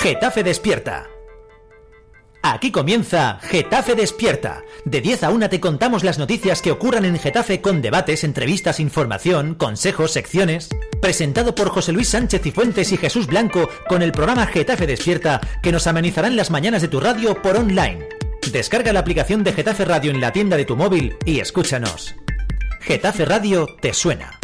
Getafe Despierta. Aquí comienza Getafe Despierta. De 10 a 1 te contamos las noticias que ocurran en Getafe con debates, entrevistas, información, consejos, secciones. Presentado por José Luis Sánchez Cifuentes y Jesús Blanco con el programa Getafe Despierta que nos amenizarán las mañanas de tu radio por online. Descarga la aplicación de Getafe Radio en la tienda de tu móvil y escúchanos. Getafe Radio te suena.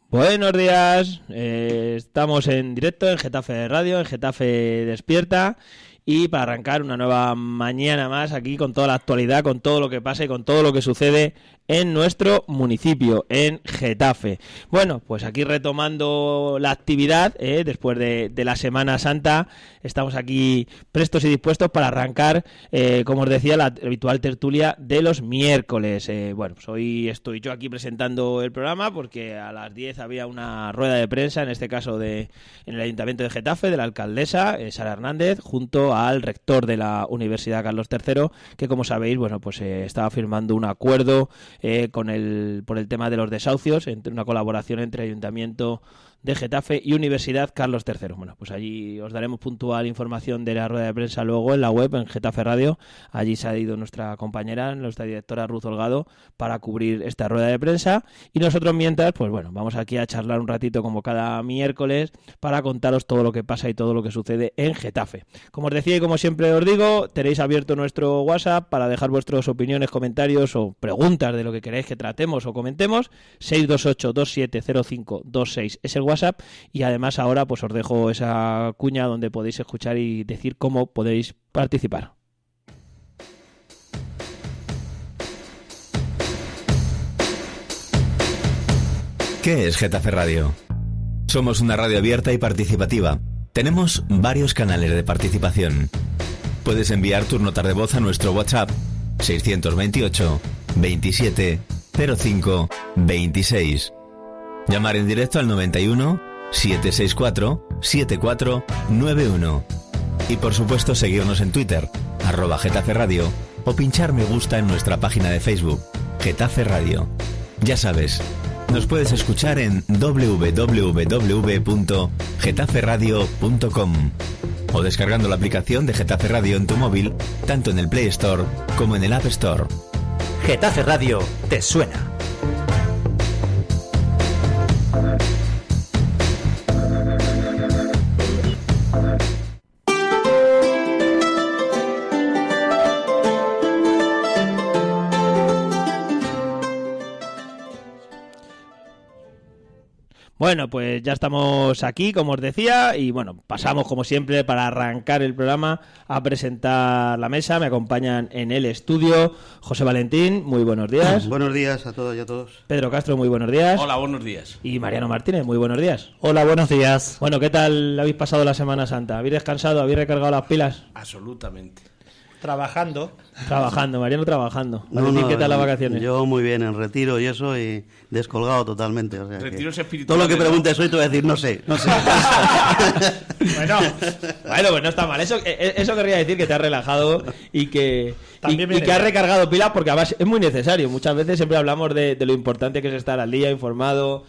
Buenos días, estamos en directo en Getafe Radio, en Getafe Despierta, y para arrancar una nueva mañana más aquí con toda la actualidad, con todo lo que pasa y con todo lo que sucede en nuestro municipio, en Getafe. Bueno, pues aquí retomando la actividad, después de la Semana Santa, estamos aquí prestos y dispuestos para arrancar, como os decía, la habitual tertulia de los miércoles. Bueno, pues hoy estoy yo aquí presentando el programa porque a las 10 había una rueda de prensa, en este caso en el Ayuntamiento de Getafe, de la alcaldesa Sara Hernández, junto al rector de la Universidad Carlos III, que como sabéis, bueno, pues estaba firmando un acuerdo por el tema de los desahucios, entre una colaboración entre Ayuntamiento de Getafe y Universidad Carlos III. Bueno, pues allí os daremos puntual información de la rueda de prensa luego en la web, en Getafe Radio. Allí se ha ido nuestra compañera, nuestra directora Ruth Holgado, para cubrir esta rueda de prensa. Y nosotros mientras, pues bueno, vamos aquí a charlar un ratito como cada miércoles para contaros todo lo que pasa y todo lo que sucede en Getafe. Como os decía y como siempre os digo, tenéis abierto nuestro WhatsApp para dejar vuestras opiniones, comentarios o preguntas de lo que queréis que tratemos o comentemos. 628-270526 es el WhatsApp, y además ahora pues os dejo esa cuña donde podéis escuchar y decir cómo podéis participar. ¿Qué es Getafe Radio? Somos una radio abierta y participativa. Tenemos varios canales de participación. Puedes enviar tus notas de voz a nuestro WhatsApp 628 27 05 26. Llamar en directo al 91 764 7491. Y por supuesto seguirnos en Twitter, @Getafe Radio, o pinchar me gusta en nuestra página de Facebook, Getafe Radio. Ya sabes, nos puedes escuchar en www.getaferadio.com o descargando la aplicación de Getafe Radio en tu móvil, tanto en el Play Store como en el App Store. Getafe Radio te suena. Bueno, pues ya estamos aquí, como os decía, y bueno, pasamos como siempre para arrancar el programa a presentar la mesa. Me acompañan en el estudio José Valentín, muy buenos días. Buenos días a todos y a todos. Pedro Castro, muy buenos días. Hola, buenos días. Y Mariano Martínez, muy buenos días. Hola, buenos días. Bueno, ¿qué tal habéis pasado la Semana Santa? ¿Habéis descansado? ¿Habéis recargado las pilas? Absolutamente. Trabajando, Mariano trabajando. Valentín, ¿qué tal las vacaciones? Yo muy bien, en retiro y eso, y descolgado totalmente. O sea, Retiros espirituales. todo lo que preguntes hoy te voy a decir, no sé. Bueno, pues no está mal. Eso querría decir que te has relajado y que has recargado pilas, porque además es muy necesario. Muchas veces siempre hablamos de lo importante que es estar al día, informado,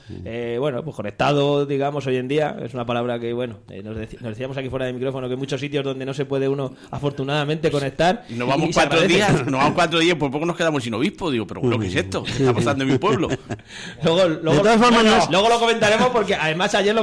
bueno, pues conectado, digamos, hoy en día. Es una palabra que, bueno, nos decíamos aquí fuera de micrófono que hay muchos sitios donde no se puede uno, afortunadamente, conectar. Y nos vamos 4 días, por poco nos quedamos sin obispo. Digo, pero bueno, ¿qué es esto? ¿Qué está pasando en mi pueblo? Luego lo comentaremos, porque además ayer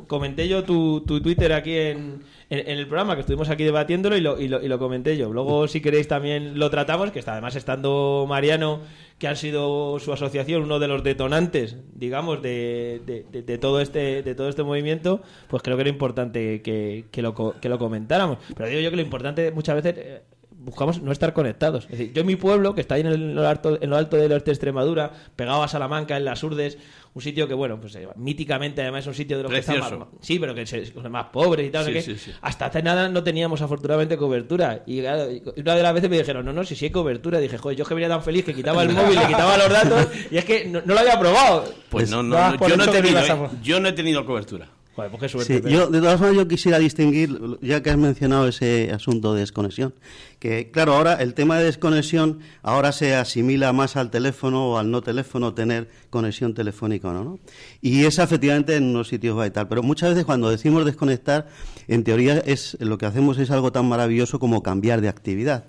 comenté yo tu Twitter aquí en el programa, que estuvimos aquí debatiéndolo, y lo comenté yo. Luego, si queréis, también lo tratamos, que está además estando Mariano, que han sido su asociación uno de los detonantes, digamos, de todo este movimiento. Pues creo que era importante que lo comentáramos. Pero digo yo que lo importante muchas veces, buscamos no estar conectados. Es decir, yo en mi pueblo, que está ahí en lo alto del norte de Extremadura, pegado a Salamanca, en las Urdes, un sitio que, bueno, pues míticamente además es un sitio de los Precioso. que están más, sí, pero que es más pobres y tal, Sí, no sé sí, qué. sí. Hasta hace nada no teníamos afortunadamente cobertura. Y claro, una de las veces me dijeron, no, si hay cobertura. Dije, joder, yo que venía tan feliz que quitaba el móvil, le quitaba los datos, y es que no lo había probado. Pues no, dabas por yo no hecho he que tenido, ibas a- yo no he tenido cobertura. Joder, pues qué suerte. Sí, yo, de todas formas, yo quisiera distinguir, ya que has mencionado ese asunto de desconexión, que claro, ahora el tema de desconexión ahora se asimila más al teléfono o al no teléfono tener conexión telefónica, ¿no? Y esa efectivamente en unos sitios va y tal, pero muchas veces cuando decimos desconectar, en teoría lo que hacemos es algo tan maravilloso como cambiar de actividad,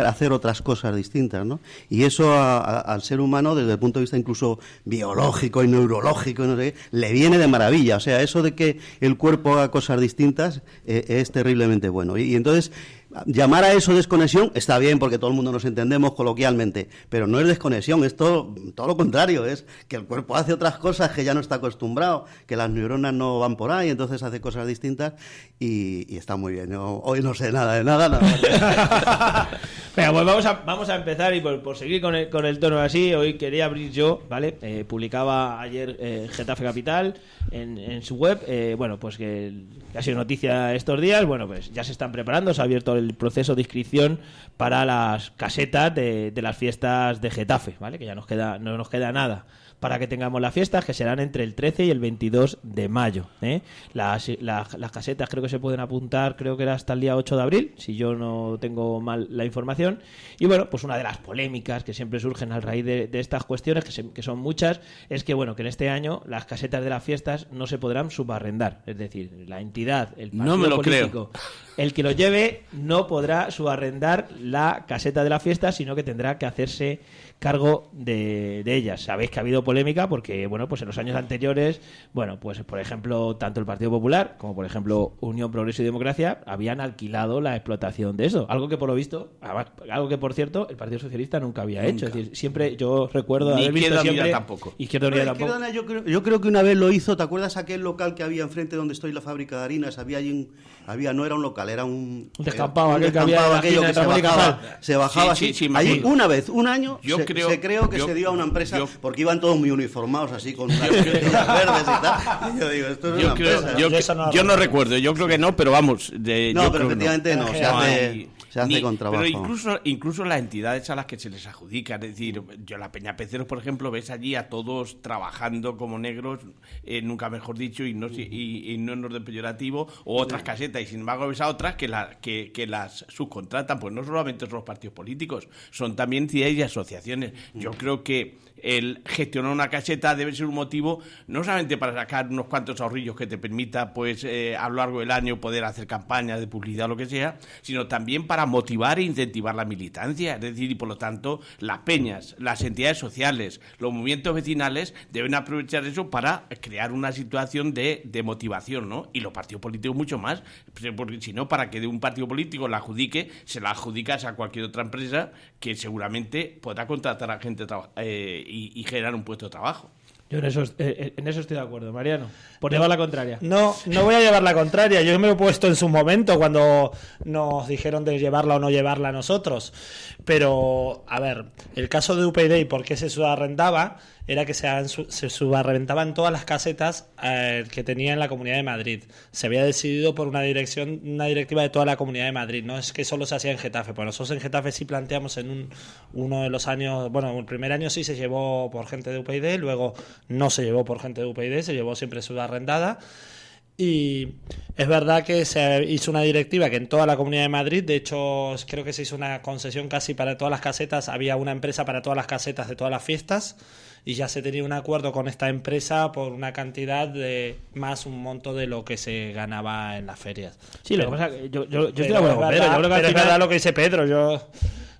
hacer otras cosas distintas, ¿no? Y eso al ser humano, desde el punto de vista incluso biológico y neurológico, y no sé qué, le viene de maravilla. O sea, eso de que el cuerpo haga cosas distintas es terriblemente bueno. Y entonces, llamar a eso desconexión está bien porque todo el mundo nos entendemos coloquialmente, pero no es desconexión, es todo lo contrario, es que el cuerpo hace otras cosas que ya no está acostumbrado, que las neuronas no van por ahí, entonces hace cosas distintas y está muy bien. Hoy no sé nada de nada. Venga, pues vamos a empezar y por seguir con el tono así, hoy quería abrir yo, ¿vale? Publicaba ayer Getafe Capital en su web, bueno, pues que ha sido noticia estos días, bueno, pues ya se están preparando, se ha abierto el proceso de inscripción para las casetas de las fiestas de Getafe, ¿vale? Que ya no nos queda nada para que tengamos las fiestas, que serán entre el 13 y el 22 de mayo. Las casetas creo que se pueden apuntar, creo que era hasta el día 8 de abril, si yo no tengo mal la información. Y bueno, pues una de las polémicas que siempre surgen a raíz de estas cuestiones, que son muchas, es que bueno, que en este año las casetas de las fiestas no se podrán subarrendar. Es decir, la entidad, el partido No me lo político, el que lo lleve no podrá subarrendar la caseta de la fiesta, sino que tendrá que hacerse cargo de ellas. Sabéis que ha habido polémica porque, bueno, pues en los años anteriores, bueno, pues por ejemplo, tanto el Partido Popular como por ejemplo Unión, Progreso y Democracia habían alquilado la explotación de eso. Algo que por lo visto, algo que por cierto, el Partido Socialista nunca había hecho. Es decir, siempre yo recuerdo Ni haber visto Izquierda siempre... Unida tampoco. Izquierda Unida tampoco. Izquierda Unida, yo creo que una vez lo hizo. ¿Te acuerdas aquel local que había enfrente donde estoy la fábrica de harinas? Había allí no era un local, era un descampado, aquel que había en la aquello esquina que de Ramón y Cajal. se bajaba Sí, así. sí, me Allí acuerdo. una vez, un año, creo que yo- se dio a una empresa yo- porque iban todos muy uniformados así con unas camisetas verdes y tal. Y yo digo, esto es una empresa. Yo no recuerdo, yo creo que no, pero vamos. No, yo pero creo que efectivamente no, se hace con trabajo. Pero incluso las entidades a las que se les adjudica, es decir, yo la Peña Peceros, por ejemplo, ves allí a todos trabajando como negros, nunca mejor dicho, y no en orden peyorativo, o otras casetas, y sin embargo ves a otras que las subcontratan, pues no solamente son los partidos políticos, son también entidades y asociaciones. Yo creo que el gestionar una caseta debe ser un motivo no solamente para sacar unos cuantos ahorrillos que te permita pues a lo largo del año poder hacer campañas de publicidad o lo que sea, sino también para motivar e incentivar la militancia. Es decir, y por lo tanto las peñas, las entidades sociales, los movimientos vecinales deben aprovechar eso para crear una situación de motivación, ¿no? Y los partidos políticos mucho más, porque si no, para que de un partido político la adjudique, se la adjudicas a cualquier otra empresa que seguramente podrá contratar a gente y generar un puesto de trabajo. Yo en eso estoy de acuerdo, Mariano. Por llevar la contraria. No voy a llevar la contraria. Yo me lo he puesto en su momento cuando nos dijeron de llevarla o no llevarla nosotros. Pero, a ver, el caso de UPyD y por qué se subarrendaba era que se subarrendaban todas las casetas que tenía en la Comunidad de Madrid. Se había decidido por una directiva de toda la Comunidad de Madrid. No es que solo se hacía en Getafe. Pues nosotros en Getafe sí planteamos en uno de los años, bueno, el primer año sí se llevó por gente de UPyD, luego no se llevó por gente de UPyD, se llevó siempre subarrendada. Y es verdad que se hizo una directiva que en toda la Comunidad de Madrid, de hecho creo que se hizo una concesión casi para todas las casetas, había una empresa para todas las casetas de todas las fiestas y ya se tenía un acuerdo con esta empresa por una cantidad de más un monto de lo que se ganaba en las ferias. Sí, lo que pasa es que yo estoy de acuerdo con Pedro. Pedro. Yo creo que al Pero es final- verdad lo que dice Pedro.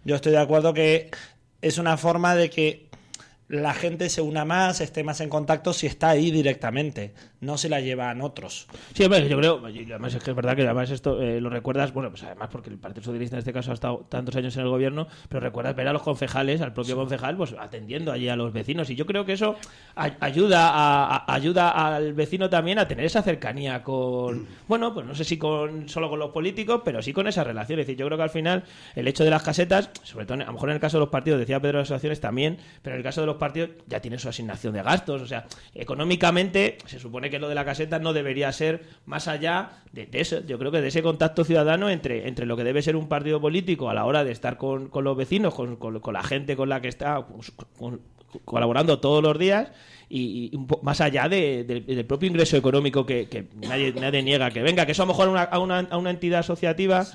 Yo estoy de acuerdo que es una forma de que la gente se una más, esté más en contacto si está ahí directamente, no se la llevan otros. Sí, hombre, yo creo, y además es que es verdad que además esto lo recuerdas, bueno, pues además porque el Partido Socialista en este caso ha estado tantos años en el gobierno, pero recuerdas ver a los concejales, al propio concejal, pues atendiendo allí a los vecinos, y yo creo que eso ayuda al vecino también a tener esa cercanía con, bueno, pues no sé si solo con los políticos, pero sí con esa relación. Es decir, yo creo que al final el hecho de las casetas, sobre todo a lo mejor en el caso de los partidos, decía Pedro, de las asociaciones también, pero en el caso de los partidos ya tiene su asignación de gastos, o sea, económicamente se supone que lo de la caseta no debería ser más allá de eso. Yo creo que de ese contacto ciudadano entre lo que debe ser un partido político a la hora de estar con los vecinos, con la gente con la que está colaborando todos los días, y más allá del propio ingreso económico que nadie niega que venga, que eso a lo mejor a una entidad asociativa,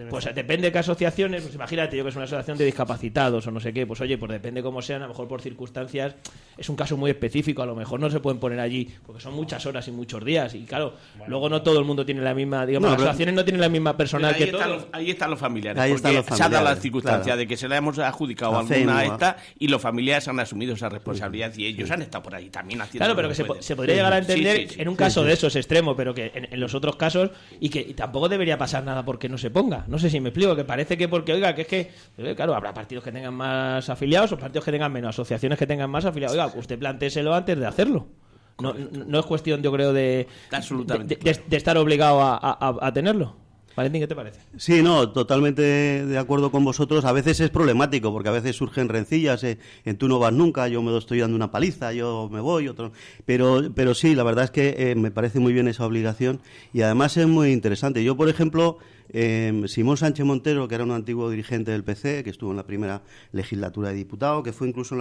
pues depende de qué asociaciones, pues imagínate yo que es una asociación de discapacitados o no sé qué, pues oye, pues depende cómo sean, a lo mejor por circunstancias es un caso muy específico, a lo mejor no se pueden poner allí porque son muchas horas y muchos días, y claro, luego no todo el mundo tiene la misma, digamos, las asociaciones no tienen la misma personal que todos. Ahí están los familiares, ahí porque están los se ha dado la familiares, circunstancia claro, de que se le hemos adjudicado la alguna a FEMUA. esta, y los familiares han asumido esa responsabilidad y ellos han estado por ahí también haciendo. Claro, pero que se podría llegar a entender en un caso de esos extremos, pero que en los otros casos, y que tampoco debería pasar nada porque no se ponga. No sé si me explico, que parece que porque, oiga, que es que, claro, habrá partidos que tengan más afiliados o partidos que tengan menos, asociaciones que tengan más afiliados. Oiga, usted plantéeselo antes de hacerlo. No es cuestión, yo creo, de estar obligado a tenerlo. Valentín, ¿qué te parece? Sí, no, totalmente de acuerdo con vosotros. A veces es problemático, porque a veces surgen rencillas, en tú no vas nunca, yo me estoy dando una paliza, yo me voy, otro. Pero sí, la verdad es que me parece muy bien esa obligación, y además es muy interesante. Yo, por ejemplo, Simón Sánchez Montero, que era un antiguo dirigente del PC, que estuvo en la primera legislatura de diputado, que fue incluso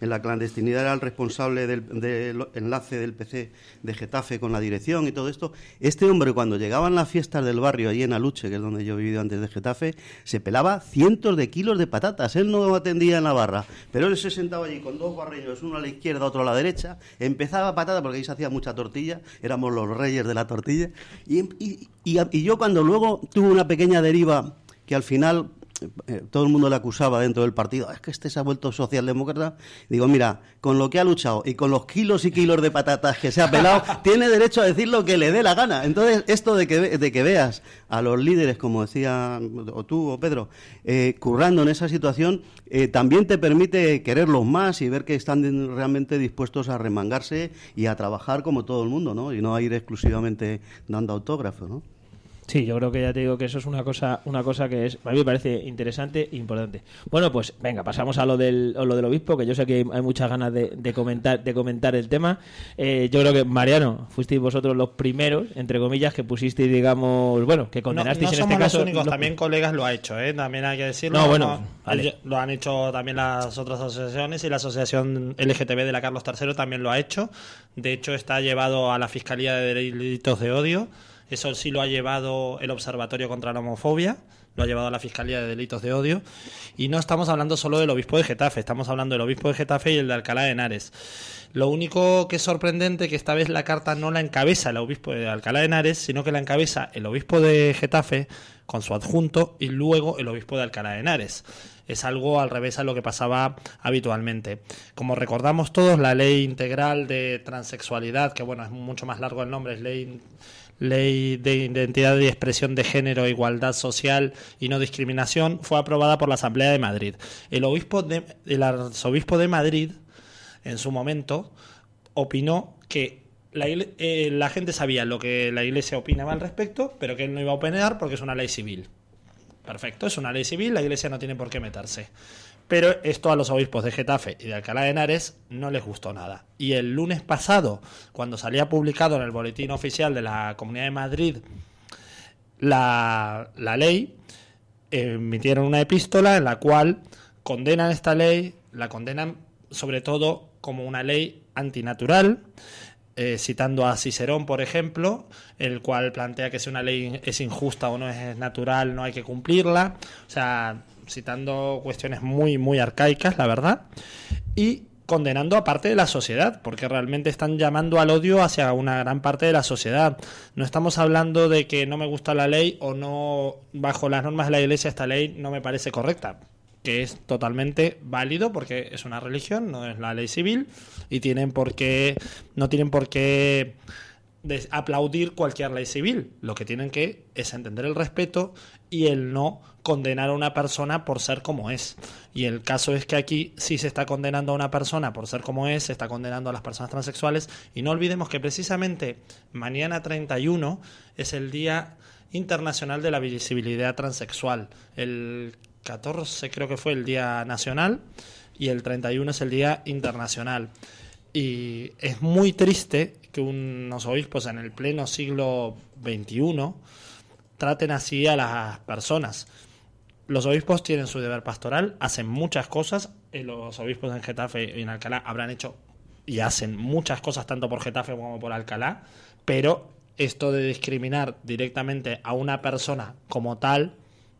en la clandestinidad, era el responsable del enlace del PC de Getafe con la dirección y todo esto. Este hombre, cuando llegaban las fiestas del barrio allí en Aluche, que es donde yo he vivido antes de Getafe, se pelaba cientos de kilos de patatas. Él no atendía en la barra, pero él se sentaba allí con dos barreños, uno a la izquierda, otro a la derecha, empezaba patata, porque ahí se hacía mucha tortilla, éramos los reyes de la tortilla, y yo cuando luego tuve una pequeña deriva, que al final todo el mundo le acusaba dentro del partido, es que este se ha vuelto socialdemócrata, digo, mira, con lo que ha luchado y con los kilos y kilos de patatas que se ha pelado, tiene derecho a decir lo que le dé la gana. Entonces, esto de que veas a los líderes, como decía o tú o Pedro, currando en esa situación, también te permite quererlos más y ver que están realmente dispuestos a remangarse y a trabajar como todo el mundo, ¿no? Y no a ir exclusivamente dando autógrafos, ¿no? Sí, yo creo que ya te digo que eso es una cosa que a mí me parece interesante e importante. Bueno, pues venga, pasamos a lo del obispo, que yo sé que hay muchas ganas de comentar el tema. Yo creo que, Mariano, fuisteis vosotros los primeros, entre comillas, que pusisteis, digamos, bueno, que condenasteis en este caso. No somos los únicos, también colegas lo ha hecho, también hay que decirlo. No, bueno, vale. Lo han hecho también las otras asociaciones, y la asociación LGTB de la Carlos III también lo ha hecho. De hecho, está llevado a la Fiscalía de Delitos de Odio. Eso sí lo ha llevado el Observatorio contra la Homofobia, lo ha llevado a la Fiscalía de Delitos de Odio. Y no estamos hablando solo del obispo de Getafe, estamos hablando del obispo de Getafe y el de Alcalá de Henares. Lo único que es sorprendente es que esta vez la carta no la encabeza el obispo de Alcalá de Henares, sino que la encabeza el obispo de Getafe con su adjunto y luego el obispo de Alcalá de Henares. Es algo al revés a lo que pasaba habitualmente. Como recordamos todos, la Ley Integral de Transexualidad, que bueno, es mucho más largo el nombre, es Ley de Identidad y Expresión de Género, Igualdad Social y No Discriminación, fue aprobada por la Asamblea de Madrid. El arzobispo de Madrid, en su momento, opinó que la gente sabía lo que la Iglesia opinaba al respecto, pero que él no iba a opinar porque es una ley civil. Perfecto, es una ley civil, la Iglesia no tiene por qué meterse. Pero esto a los obispos de Getafe y de Alcalá de Henares no les gustó nada. Y el lunes pasado, cuando salía publicado en el boletín oficial de la Comunidad de Madrid la ley, emitieron una epístola en la cual condenan esta ley, la condenan sobre todo como una ley antinatural, citando a Cicerón, por ejemplo, el cual plantea que si una ley es injusta o no es natural, no hay que cumplirla. O sea, citando cuestiones muy, muy arcaicas, la verdad, y condenando a parte de la sociedad, porque realmente están llamando al odio hacia una gran parte de la sociedad. No estamos hablando de que no me gusta la ley o no, bajo las normas de la Iglesia esta ley no me parece correcta. que es totalmente válido porque es una religión, no es la ley civil, y no tienen por qué aplaudir cualquier ley civil. Lo que tienen que es entender el respeto y el no condenar a una persona por ser como es. Y el caso es que aquí sí se está condenando a una persona por ser como es, se está condenando a las personas transexuales, y no olvidemos que precisamente mañana 31 es el Día Internacional de la Visibilidad Transexual. El 14 creo que fue el Día Nacional y el 31 es el Día Internacional. Y es muy triste que unos obispos en el pleno siglo XXI traten así a las personas. Los obispos tienen su deber pastoral, hacen muchas cosas. Los obispos en Getafe y en Alcalá habrán hecho y hacen muchas cosas tanto por Getafe como por Alcalá, pero esto de discriminar directamente a una persona como tal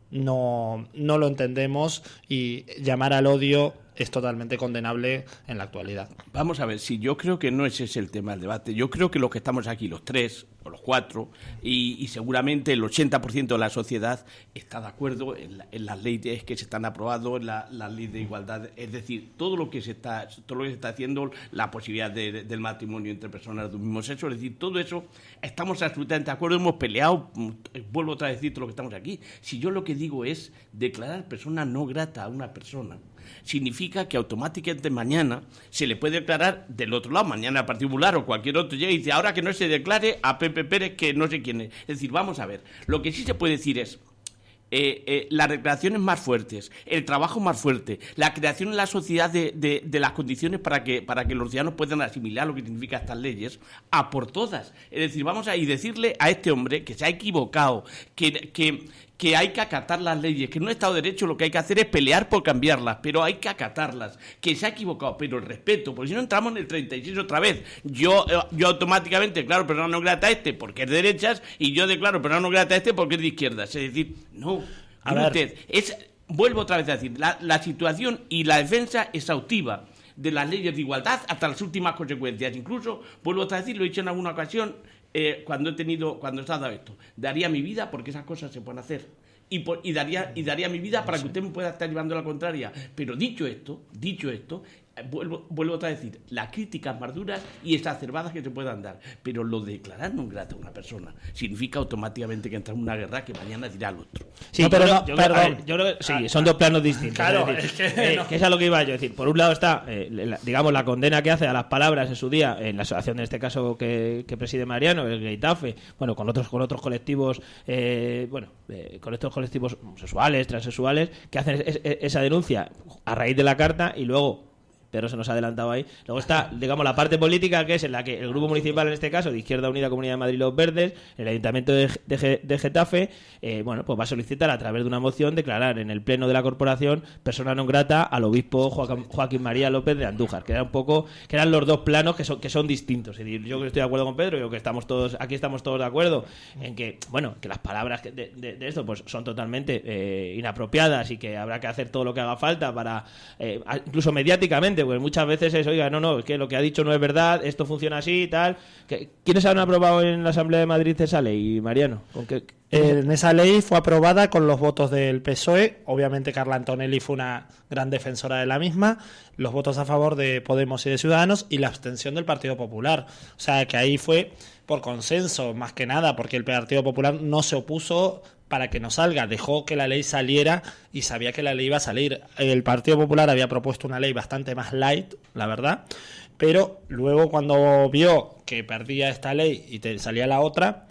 no lo entendemos, y llamar al odio es totalmente condenable en la actualidad. Vamos a ver, si yo creo que no ese es el tema del debate. Yo creo que los que estamos aquí, los tres o los cuatro, y seguramente el 80% de la sociedad está de acuerdo en las leyes que se están aprobando, en la ley de igualdad, es decir, todo lo que se está haciendo, la posibilidad del matrimonio entre personas de un mismo sexo, es decir, todo eso estamos absolutamente de acuerdo, hemos peleado, vuelvo otra vez a decir todo lo que estamos aquí. Si yo lo que digo es declarar persona no grata a una persona, significa que automáticamente mañana se le puede declarar del otro lado, mañana el Partido Popular o cualquier otro llega y dice ahora que no se declare a Pepe Pérez, que no sé quién es. Es decir, vamos a ver, lo que sí se puede decir es las declaraciones más fuertes, el trabajo más fuerte, la creación en la sociedad de las condiciones para que los ciudadanos puedan asimilar lo que significan estas leyes, a por todas. Es decir, vamos a decirle a este hombre que se ha equivocado, que hay que acatar las leyes, que en un Estado de Derecho lo que hay que hacer es pelear por cambiarlas, pero hay que acatarlas, que se ha equivocado, pero el respeto, porque si no entramos en el 36 otra vez. Yo automáticamente declaro persona no grata a este porque es de derechas, y yo declaro persona no grata a este porque es de izquierdas. Es decir, no, vuelvo otra vez a decir, la situación y la defensa exhaustiva de las leyes de igualdad hasta las últimas consecuencias. Incluso, vuelvo otra vez a decir, lo he dicho en alguna ocasión, cuando he estado esto, daría mi vida porque esas cosas se pueden hacer, y daría mi vida para que usted me pueda estar llevando la contraria. Pero dicho esto, vuelvo otra vez a decir, las críticas más duras y exacerbadas que se puedan dar, pero lo de declarar no grata a una persona significa automáticamente que entra en una guerra que mañana dirá al otro. Sí, no, pero yo creo que sí, son dos planos distintos. Claro, que es a lo que iba yo. Es decir, por un lado está, digamos, la condena que hace a las palabras en su día en la asociación, en este caso que preside Mariano, el Getafe, bueno, con otros colectivos, con estos colectivos homosexuales, transexuales, que hacen esa denuncia a raíz de la carta, y luego, pero se nos ha adelantado ahí. Luego está, digamos, la parte política, que es en la que el grupo municipal, en este caso, de Izquierda Unida, Comunidad de Madrid y Los Verdes, el Ayuntamiento de Getafe, pues va a solicitar a través de una moción declarar en el pleno de la corporación persona non grata al obispo Joaquín María López de Andújar, que eran los dos planos que son distintos. Es decir, yo que estoy de acuerdo con Pedro, yo que estamos todos de acuerdo en que, que las palabras de esto pues son totalmente inapropiadas, y que habrá que hacer todo lo que haga falta para, incluso mediáticamente, porque muchas veces es, oiga, no, es que lo que ha dicho no es verdad, esto funciona así y tal. ¿Quiénes han aprobado en la Asamblea de Madrid esa ley, Mariano? En esa ley fue aprobada con los votos del PSOE, obviamente Carla Antonelli fue una gran defensora de la misma, los votos a favor de Podemos y de Ciudadanos, y la abstención del Partido Popular. O sea, que ahí fue por consenso, más que nada, porque el Partido Popular no se opuso para que no salga, dejó que la ley saliera y sabía que la ley iba a salir. El Partido Popular había propuesto una ley bastante más light, la verdad, pero luego cuando vio que perdía esta ley y salía la otra,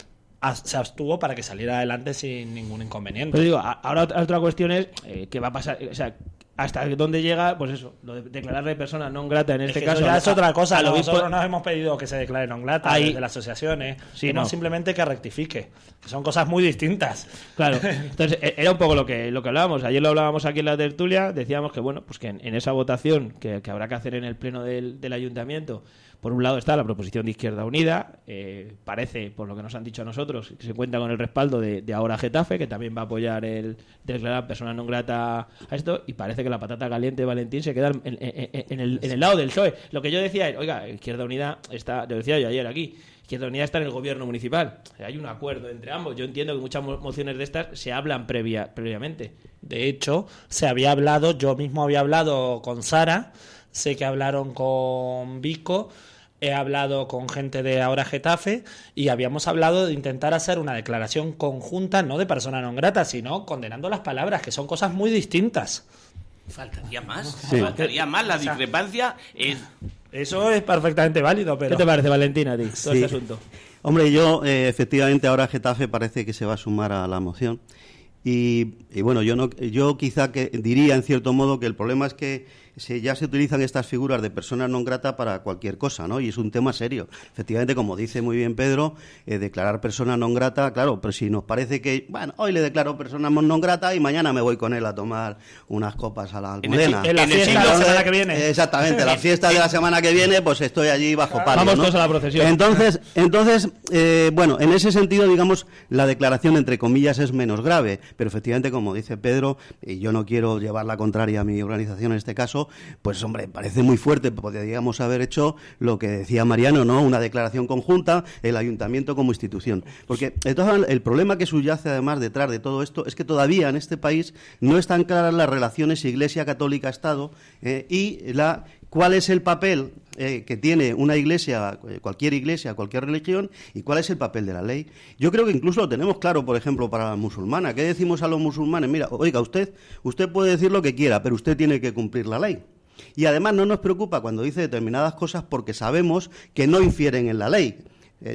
se abstuvo para que saliera adelante sin ningún inconveniente. Pero digo, ahora otra cuestión es qué va a pasar, o sea, hasta dónde llega, pues eso, lo de declararle persona non grata en este caso. Eso ya es otra cosa. Nosotros nos hemos pedido que se declare non grata de las asociaciones, simplemente que rectifique, que son cosas muy distintas. Claro, entonces era un poco lo que hablábamos. Ayer lo hablábamos aquí en la tertulia, decíamos que pues que en esa votación que habrá que hacer en el pleno del ayuntamiento, por un lado está la proposición de Izquierda Unida, parece, por lo que nos han dicho a nosotros, que se cuenta con el respaldo de ahora Getafe, que también va a apoyar el declarar persona non grata a esto, y parece que la patata caliente, Valentín, se queda en el lado del PSOE. Lo que yo decía es, oiga, Izquierda Unida está, lo decía yo ayer aquí, Izquierda Unida está en el gobierno municipal. Hay un acuerdo entre ambos. Yo entiendo que muchas mociones de estas se hablan previamente. De hecho, se había hablado, yo mismo había hablado con Sara, sé que hablaron con Vico, he hablado con gente de Ahora Getafe y habíamos hablado de intentar hacer una declaración conjunta, no de persona non grata, sino condenando las palabras, que son cosas muy distintas. Faltaría más, Sí. faltaría más. La discrepancia es... Eso es perfectamente válido, pero... ¿Qué te parece, Valentina, a ti, todo Sí. este asunto? Hombre, yo efectivamente ahora Getafe parece que se va a sumar a la moción y bueno, yo quizá que diría en cierto modo que el problema es que ya se utilizan estas figuras de personas non grata para cualquier cosa, ¿no? Y es un tema serio. Efectivamente, como dice muy bien Pedro, declarar persona non grata, claro, pero si nos parece que, bueno, hoy le declaro persona non grata y mañana me voy con él a tomar unas copas a la Almudena. en la fiesta de la semana que viene. Exactamente, la fiesta de la semana que viene, pues estoy allí bajo palio, Vamos ¿no? todos a la procesión. Entonces, bueno, en ese sentido, digamos, la declaración, entre comillas, es menos grave, pero efectivamente, como dice Pedro, y yo no quiero llevar la contraria a mi organización en este caso, pues hombre, parece muy fuerte, podríamos haber hecho lo que decía Mariano, ¿no? Una declaración conjunta, el ayuntamiento como institución. Porque entonces, el problema que subyace además detrás de todo esto es que todavía en este país no están claras las relaciones Iglesia Católica-Estado y cuál es el papel que tiene una iglesia, cualquier religión, y cuál es el papel de la ley. Yo creo que incluso lo tenemos claro, por ejemplo, para la musulmana. ¿Qué decimos a los musulmanes? Mira, oiga, usted puede decir lo que quiera, pero usted tiene que cumplir la ley. Y además no nos preocupa cuando dice determinadas cosas porque sabemos que no infieren en la ley.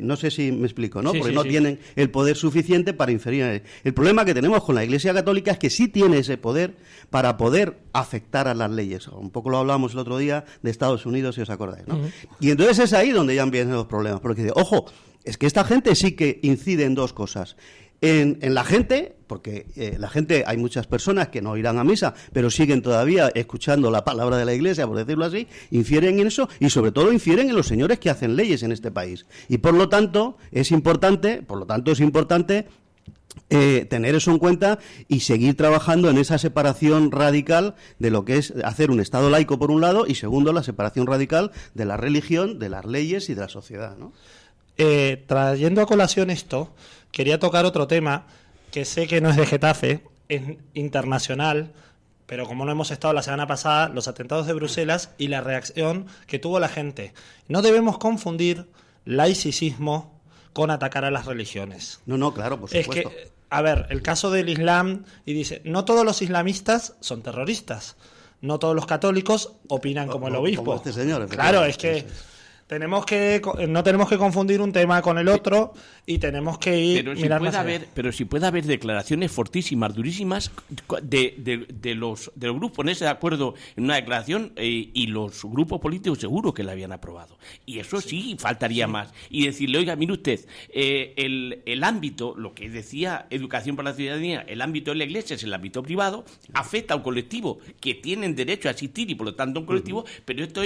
No sé si me explico, ¿no? Sí, porque sí, no sí. tienen el poder suficiente para inferir en la ley. El problema que tenemos con la Iglesia Católica es que sí tiene ese poder para poder afectar a las leyes. Un poco lo hablamos el otro día de Estados Unidos, si os acordáis, ¿no? Y entonces es ahí donde ya empiezan los problemas. Porque, ojo, es que esta gente sí que incide en dos cosas. En la gente, porque la gente, hay muchas personas que no irán a misa, pero siguen todavía escuchando la palabra de la Iglesia, por decirlo así, infieren en eso y sobre todo infieren en los señores que hacen leyes en este país. Y por lo tanto es importante tener eso en cuenta y seguir trabajando en esa separación radical de lo que es hacer un Estado laico por un lado y segundo la separación radical de la religión, de las leyes y de la sociedad, ¿no? Trayendo a colación esto, quería tocar otro tema que sé que no es de Getafe, es internacional, pero como no hemos estado la semana pasada, los atentados de Bruselas y la reacción que tuvo la gente. No debemos confundir laicismo con atacar a las religiones. No, claro, por Es supuesto. que, a ver, el caso del Islam, y dice, no todos los islamistas son terroristas, no todos los católicos opinan como el obispo. Como este señor, Claro, es efectivamente. que no tenemos que confundir un tema con el otro y tenemos que ir mirar más allá. Pero si puede haber declaraciones fortísimas, durísimas de los grupos ponerse de acuerdo en una declaración y los grupos políticos seguro que la habían aprobado. Y eso sí faltaría más. Y decirle, oiga, mire usted, el ámbito, lo que decía Educación para la Ciudadanía, el ámbito de la Iglesia es el ámbito privado, afecta a un colectivo que tienen derecho a asistir y por lo tanto a un colectivo, pero esto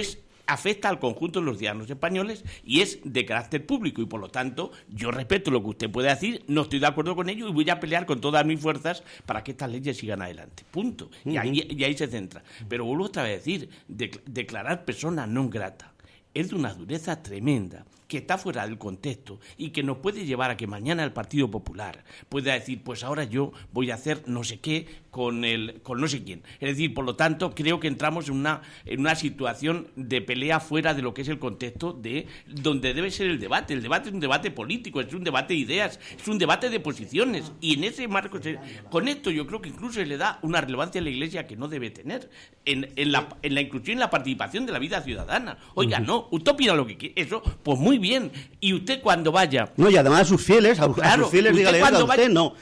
afecta al conjunto de los ciudadanos españoles y es de carácter público y por lo tanto yo respeto lo que usted puede decir, no estoy de acuerdo con ello y voy a pelear con todas mis fuerzas para que estas leyes sigan adelante, punto. Y ahí se centra. Pero vuelvo otra vez a decir, declarar persona non grata es de una dureza tremenda, que está fuera del contexto y que nos puede llevar a que mañana el Partido Popular pueda decir, pues ahora yo voy a hacer no sé qué con no sé quién. Es decir, por lo tanto, creo que entramos en una situación de pelea fuera de lo que es el contexto de donde debe ser el debate. El debate es un debate político, es un debate de ideas, es un debate de posiciones y en ese marco, con esto yo creo que incluso se le da una relevancia a la Iglesia que no debe tener en la inclusión y la participación de la vida ciudadana. Oiga, no, usted opina lo que quiere, eso, pues muy bien. Y usted cuando vaya... No, y además a sus fieles, dígale, oiga, usted no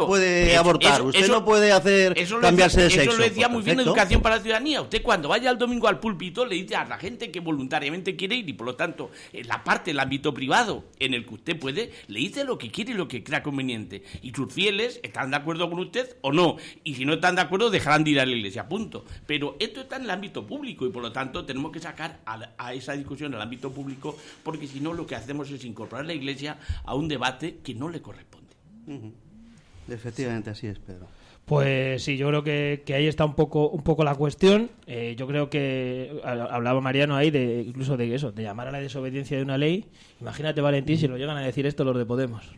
puede abortar, usted no puede hacer cambiarse de sexo. Eso lo decía muy bien Perfecto. Educación para la Ciudadanía. Usted cuando vaya el domingo al púlpito le dice a la gente que voluntariamente quiere ir y por lo tanto en la parte del ámbito privado en el que usted puede, le dice lo que quiere y lo que crea conveniente. Y sus fieles están de acuerdo con usted o no. Y si no están de acuerdo dejarán de ir a la iglesia, punto. Pero esto está en el ámbito público y por lo tanto tenemos que sacar a esa discusión al ámbito público porque si no lo que hacemos es incorporar la Iglesia a un debate que no le corresponde. Efectivamente, así es, Pedro. Pues sí, yo creo que ahí está un poco la cuestión. Yo creo que hablaba Mariano ahí incluso de eso, de llamar a la desobediencia de una ley. Imagínate, Valentín, si lo llegan a decir esto los de Podemos.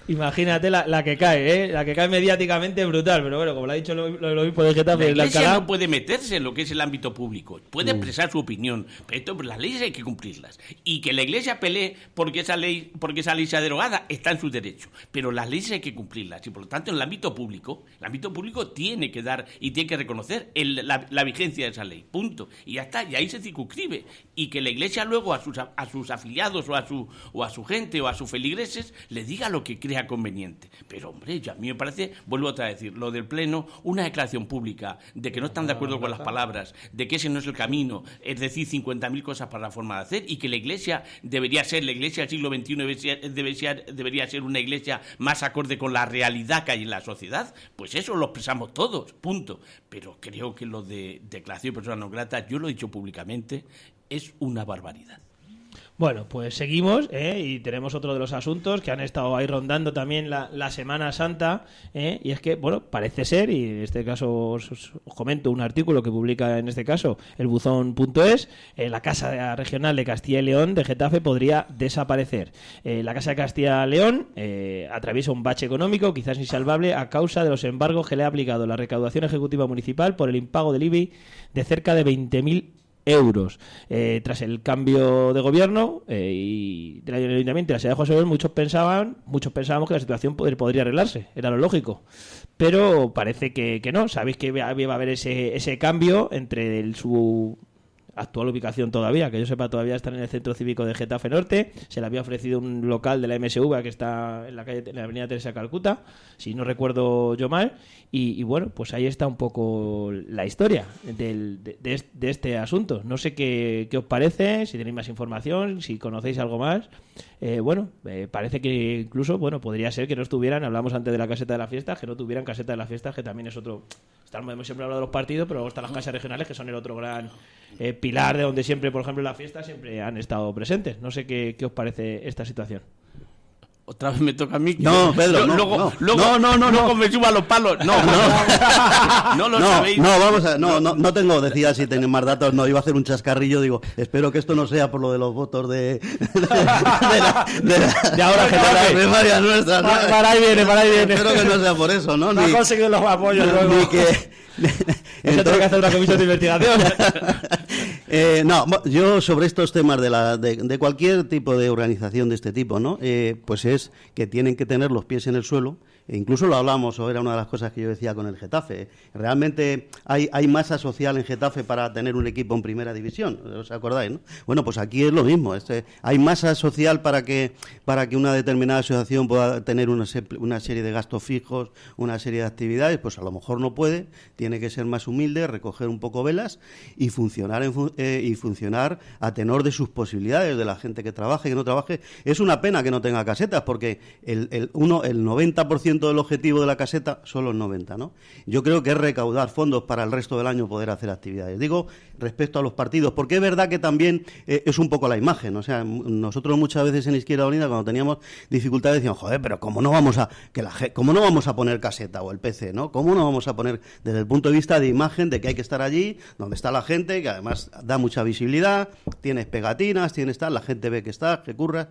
Imagínate la que cae, la que cae mediáticamente brutal, pero bueno, como lo ha dicho el obispo de Getafe, la Iglesia Alcalá, no puede meterse en lo que es el ámbito público, puede expresar su opinión, pero las leyes hay que cumplirlas. Y que la Iglesia pelee porque esa ley sea derogada, está en su derecho, pero las leyes hay que cumplirlas. Y por lo tanto, en el ámbito público tiene que dar y tiene que reconocer la vigencia de esa ley, punto. Y ya está, y ahí se circunscribe. Y que la Iglesia luego a sus afiliados o a su gente o a sus feligreses le diga lo que cree conveniente. Pero hombre, a mí me parece, vuelvo otra vez a decir, lo del pleno, una declaración pública de que no están de acuerdo con las palabras, de que ese no es el camino, es decir, 50.000 cosas para la forma de hacer, y que la Iglesia la Iglesia del siglo XXI debería ser una Iglesia más acorde con la realidad que hay en la sociedad, pues eso lo expresamos todos, punto. Pero creo que lo de declaración de persona no grata, yo lo he dicho públicamente, es una barbaridad. Bueno, pues seguimos y tenemos otro de los asuntos que han estado ahí rondando también la Semana Santa, y es que, bueno, parece ser, y en este caso os comento un artículo que publica en este caso el buzón.es, la Casa Regional de Castilla y León de Getafe podría desaparecer. La Casa de Castilla y León atraviesa un bache económico quizás insalvable a causa de los embargos que le ha aplicado la recaudación ejecutiva municipal por el impago del IBI de cerca de 20.000 euros. Tras el cambio de gobierno y del ayuntamiento y la sede de José Luis, muchos pensábamos que la situación podría arreglarse, era lo lógico, pero parece que no. Sabéis que va a haber ese cambio entre su actual ubicación todavía, que yo sepa todavía están en el Centro Cívico de Getafe Norte. Se le había ofrecido un local de la MSV que está en la avenida Teresa Calcuta, si no recuerdo yo mal, y bueno, pues ahí está un poco la historia de este asunto. No sé qué os parece, si tenéis más información, si conocéis algo más. Parece que incluso, podría ser que no estuvieran, hablamos antes de la caseta de la fiesta, que no tuvieran caseta de la fiesta, que también es otro. Hemos siempre hablado de los partidos, pero luego están las casas regionales, que son el otro gran pilar de donde siempre, por ejemplo, en la fiesta siempre han estado presentes. No sé qué os parece esta situación. Otra vez me toca a mí. No, Pedro, luego me subo a los palos. No lo sabéis. No tengo, decía si tenéis más datos, no, iba a hacer un chascarrillo, digo, espero que esto no sea por lo de los votos de ahora Getafe. De varias nuestras, ¿no? Para ahí viene. Espero que no sea por eso, ¿no? No ha conseguido los apoyos luego. Ni que... Eso tiene que hacer una comisión de investigación. Yo sobre estos temas de cualquier tipo de organización de este tipo, ¿no? Pues es que tienen que tener los pies en el suelo. E incluso lo hablamos, o era una de las cosas que yo decía con el Getafe. Realmente hay masa social en Getafe para tener un equipo en primera división, ¿os acordáis, no? Bueno, pues aquí es lo mismo. Hay masa social para que una determinada asociación pueda tener una serie de gastos fijos, una serie de actividades. Pues a lo mejor no puede, tiene que ser más humilde, recoger un poco velas y funcionar a tenor de sus posibilidades, de la gente que trabaje, que no trabaje. Es una pena que no tenga casetas, porque el 90% del objetivo de la caseta son los 90, ¿no? Yo creo que es recaudar fondos para el resto del año poder hacer actividades. Digo, respecto a los partidos, porque es verdad que también es un poco la imagen. O sea, nosotros muchas veces en Izquierda Unida, cuando teníamos dificultades, decíamos, joder, pero ¿cómo no vamos a poner caseta o el PC, ¿no? ¿Cómo no vamos a poner, desde el punto de vista de imagen, de que hay que estar allí, donde está la gente, que además da mucha visibilidad, tienes pegatinas, la gente ve que estás, que curras?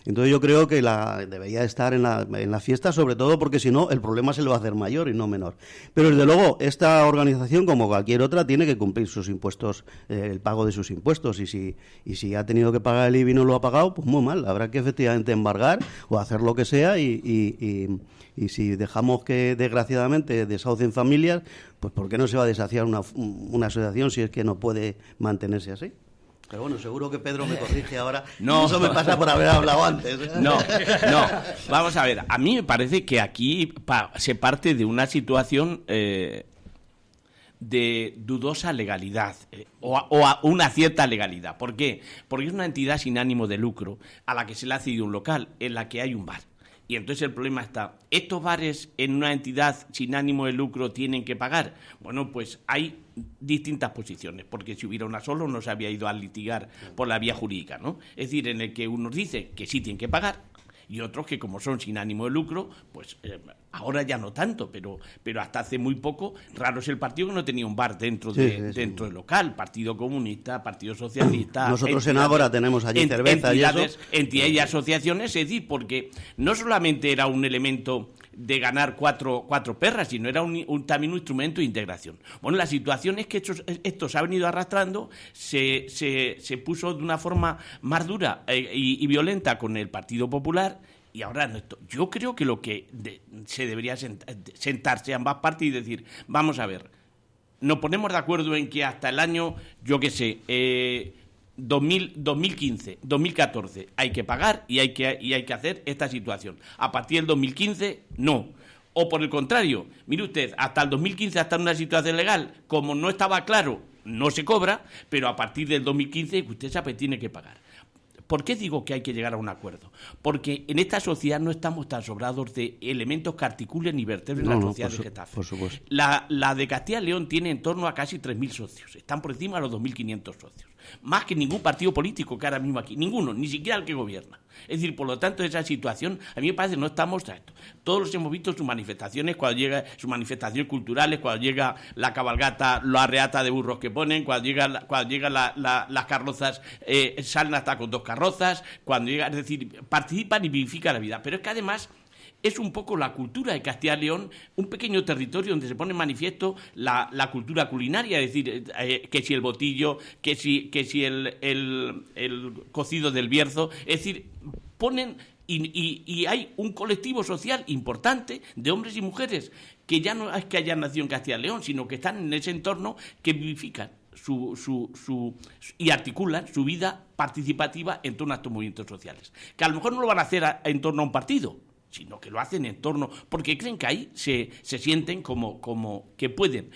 Entonces yo creo que debería estar en la fiesta, sobre todo porque si no el problema se le va a hacer mayor y no menor. Pero desde luego esta organización, como cualquier otra, tiene que cumplir sus impuestos, el pago de sus impuestos, y si ha tenido que pagar el IBI y no lo ha pagado, pues muy mal, habrá que efectivamente embargar o hacer lo que sea, y si dejamos que desgraciadamente desahucien familias, pues ¿por qué no se va a desahuciar una asociación si es que no puede mantenerse así? Pero bueno, seguro que Pedro me corrige ahora. No. Eso me pasa por haber hablado antes. No. Vamos a ver, a mí me parece que aquí se parte de una situación de dudosa legalidad o a una cierta legalidad. ¿Por qué? Porque es una entidad sin ánimo de lucro a la que se le ha cedido un local en la que hay un bar. Y entonces el problema está, ¿estos bares en una entidad sin ánimo de lucro tienen que pagar? Bueno, pues hay distintas posiciones, porque si hubiera una sola no se había ido a litigar por la vía jurídica, ¿no? Es decir, en el que unos dicen que sí tienen que pagar y otros que como son sin ánimo de lucro, pues ahora ya no tanto, pero hasta hace muy poco, raro es el partido que no tenía un bar dentro del local, Partido Comunista, Partido Socialista. Nosotros en Ágora tenemos allí cerveza entidades y eso. asociaciones, es decir, porque no solamente era un elemento de ganar cuatro perras, sino era también un instrumento de integración. Bueno, la situación es que esto se ha venido arrastrando, se puso de una forma más dura y violenta con el Partido Popular, y ahora yo creo que lo que se debería sentarse ambas partes y decir, vamos a ver, nos ponemos de acuerdo en que hasta el año, yo qué sé, 2015, 2014 hay que pagar y hay que hacer esta situación. A partir del 2015 no. O por el contrario, mire usted, hasta el 2015 hasta en una situación legal, como no estaba claro, no se cobra, pero a partir del 2015 usted sabe tiene que pagar. ¿Por qué digo que hay que llegar a un acuerdo? Porque en esta sociedad no estamos tan sobrados de elementos que articulen y vertebren la sociedad de Getafe. Por supuesto. La de Castilla y León tiene en torno a casi 3.000 socios. Están por encima de los 2.500 socios. Más que ningún partido político que ahora mismo aquí. Ninguno, ni siquiera el que gobierna. Es decir, por lo tanto, esa situación, a mí me parece que no estamos a esto. Todos los hemos visto sus manifestaciones, sus manifestaciones culturales, cuando llega la cabalgata, la reata de burros que ponen, cuando llegan las carrozas, salen hasta con 2 carrozas, cuando llega, es decir, participan y vivifican la vida. Pero es que además es un poco la cultura de Castilla y León, un pequeño territorio donde se pone en manifiesto la cultura culinaria, es decir, que si el botillo, que si el cocido del Bierzo, es decir, ponen y hay un colectivo social importante de hombres y mujeres que ya no es que hayan nacido en Castilla y León, sino que están en ese entorno que vivifican y articulan su vida participativa en torno a estos movimientos sociales, que a lo mejor no lo van a hacer en torno a un partido, sino que lo hacen en torno, porque creen que ahí se sienten como que pueden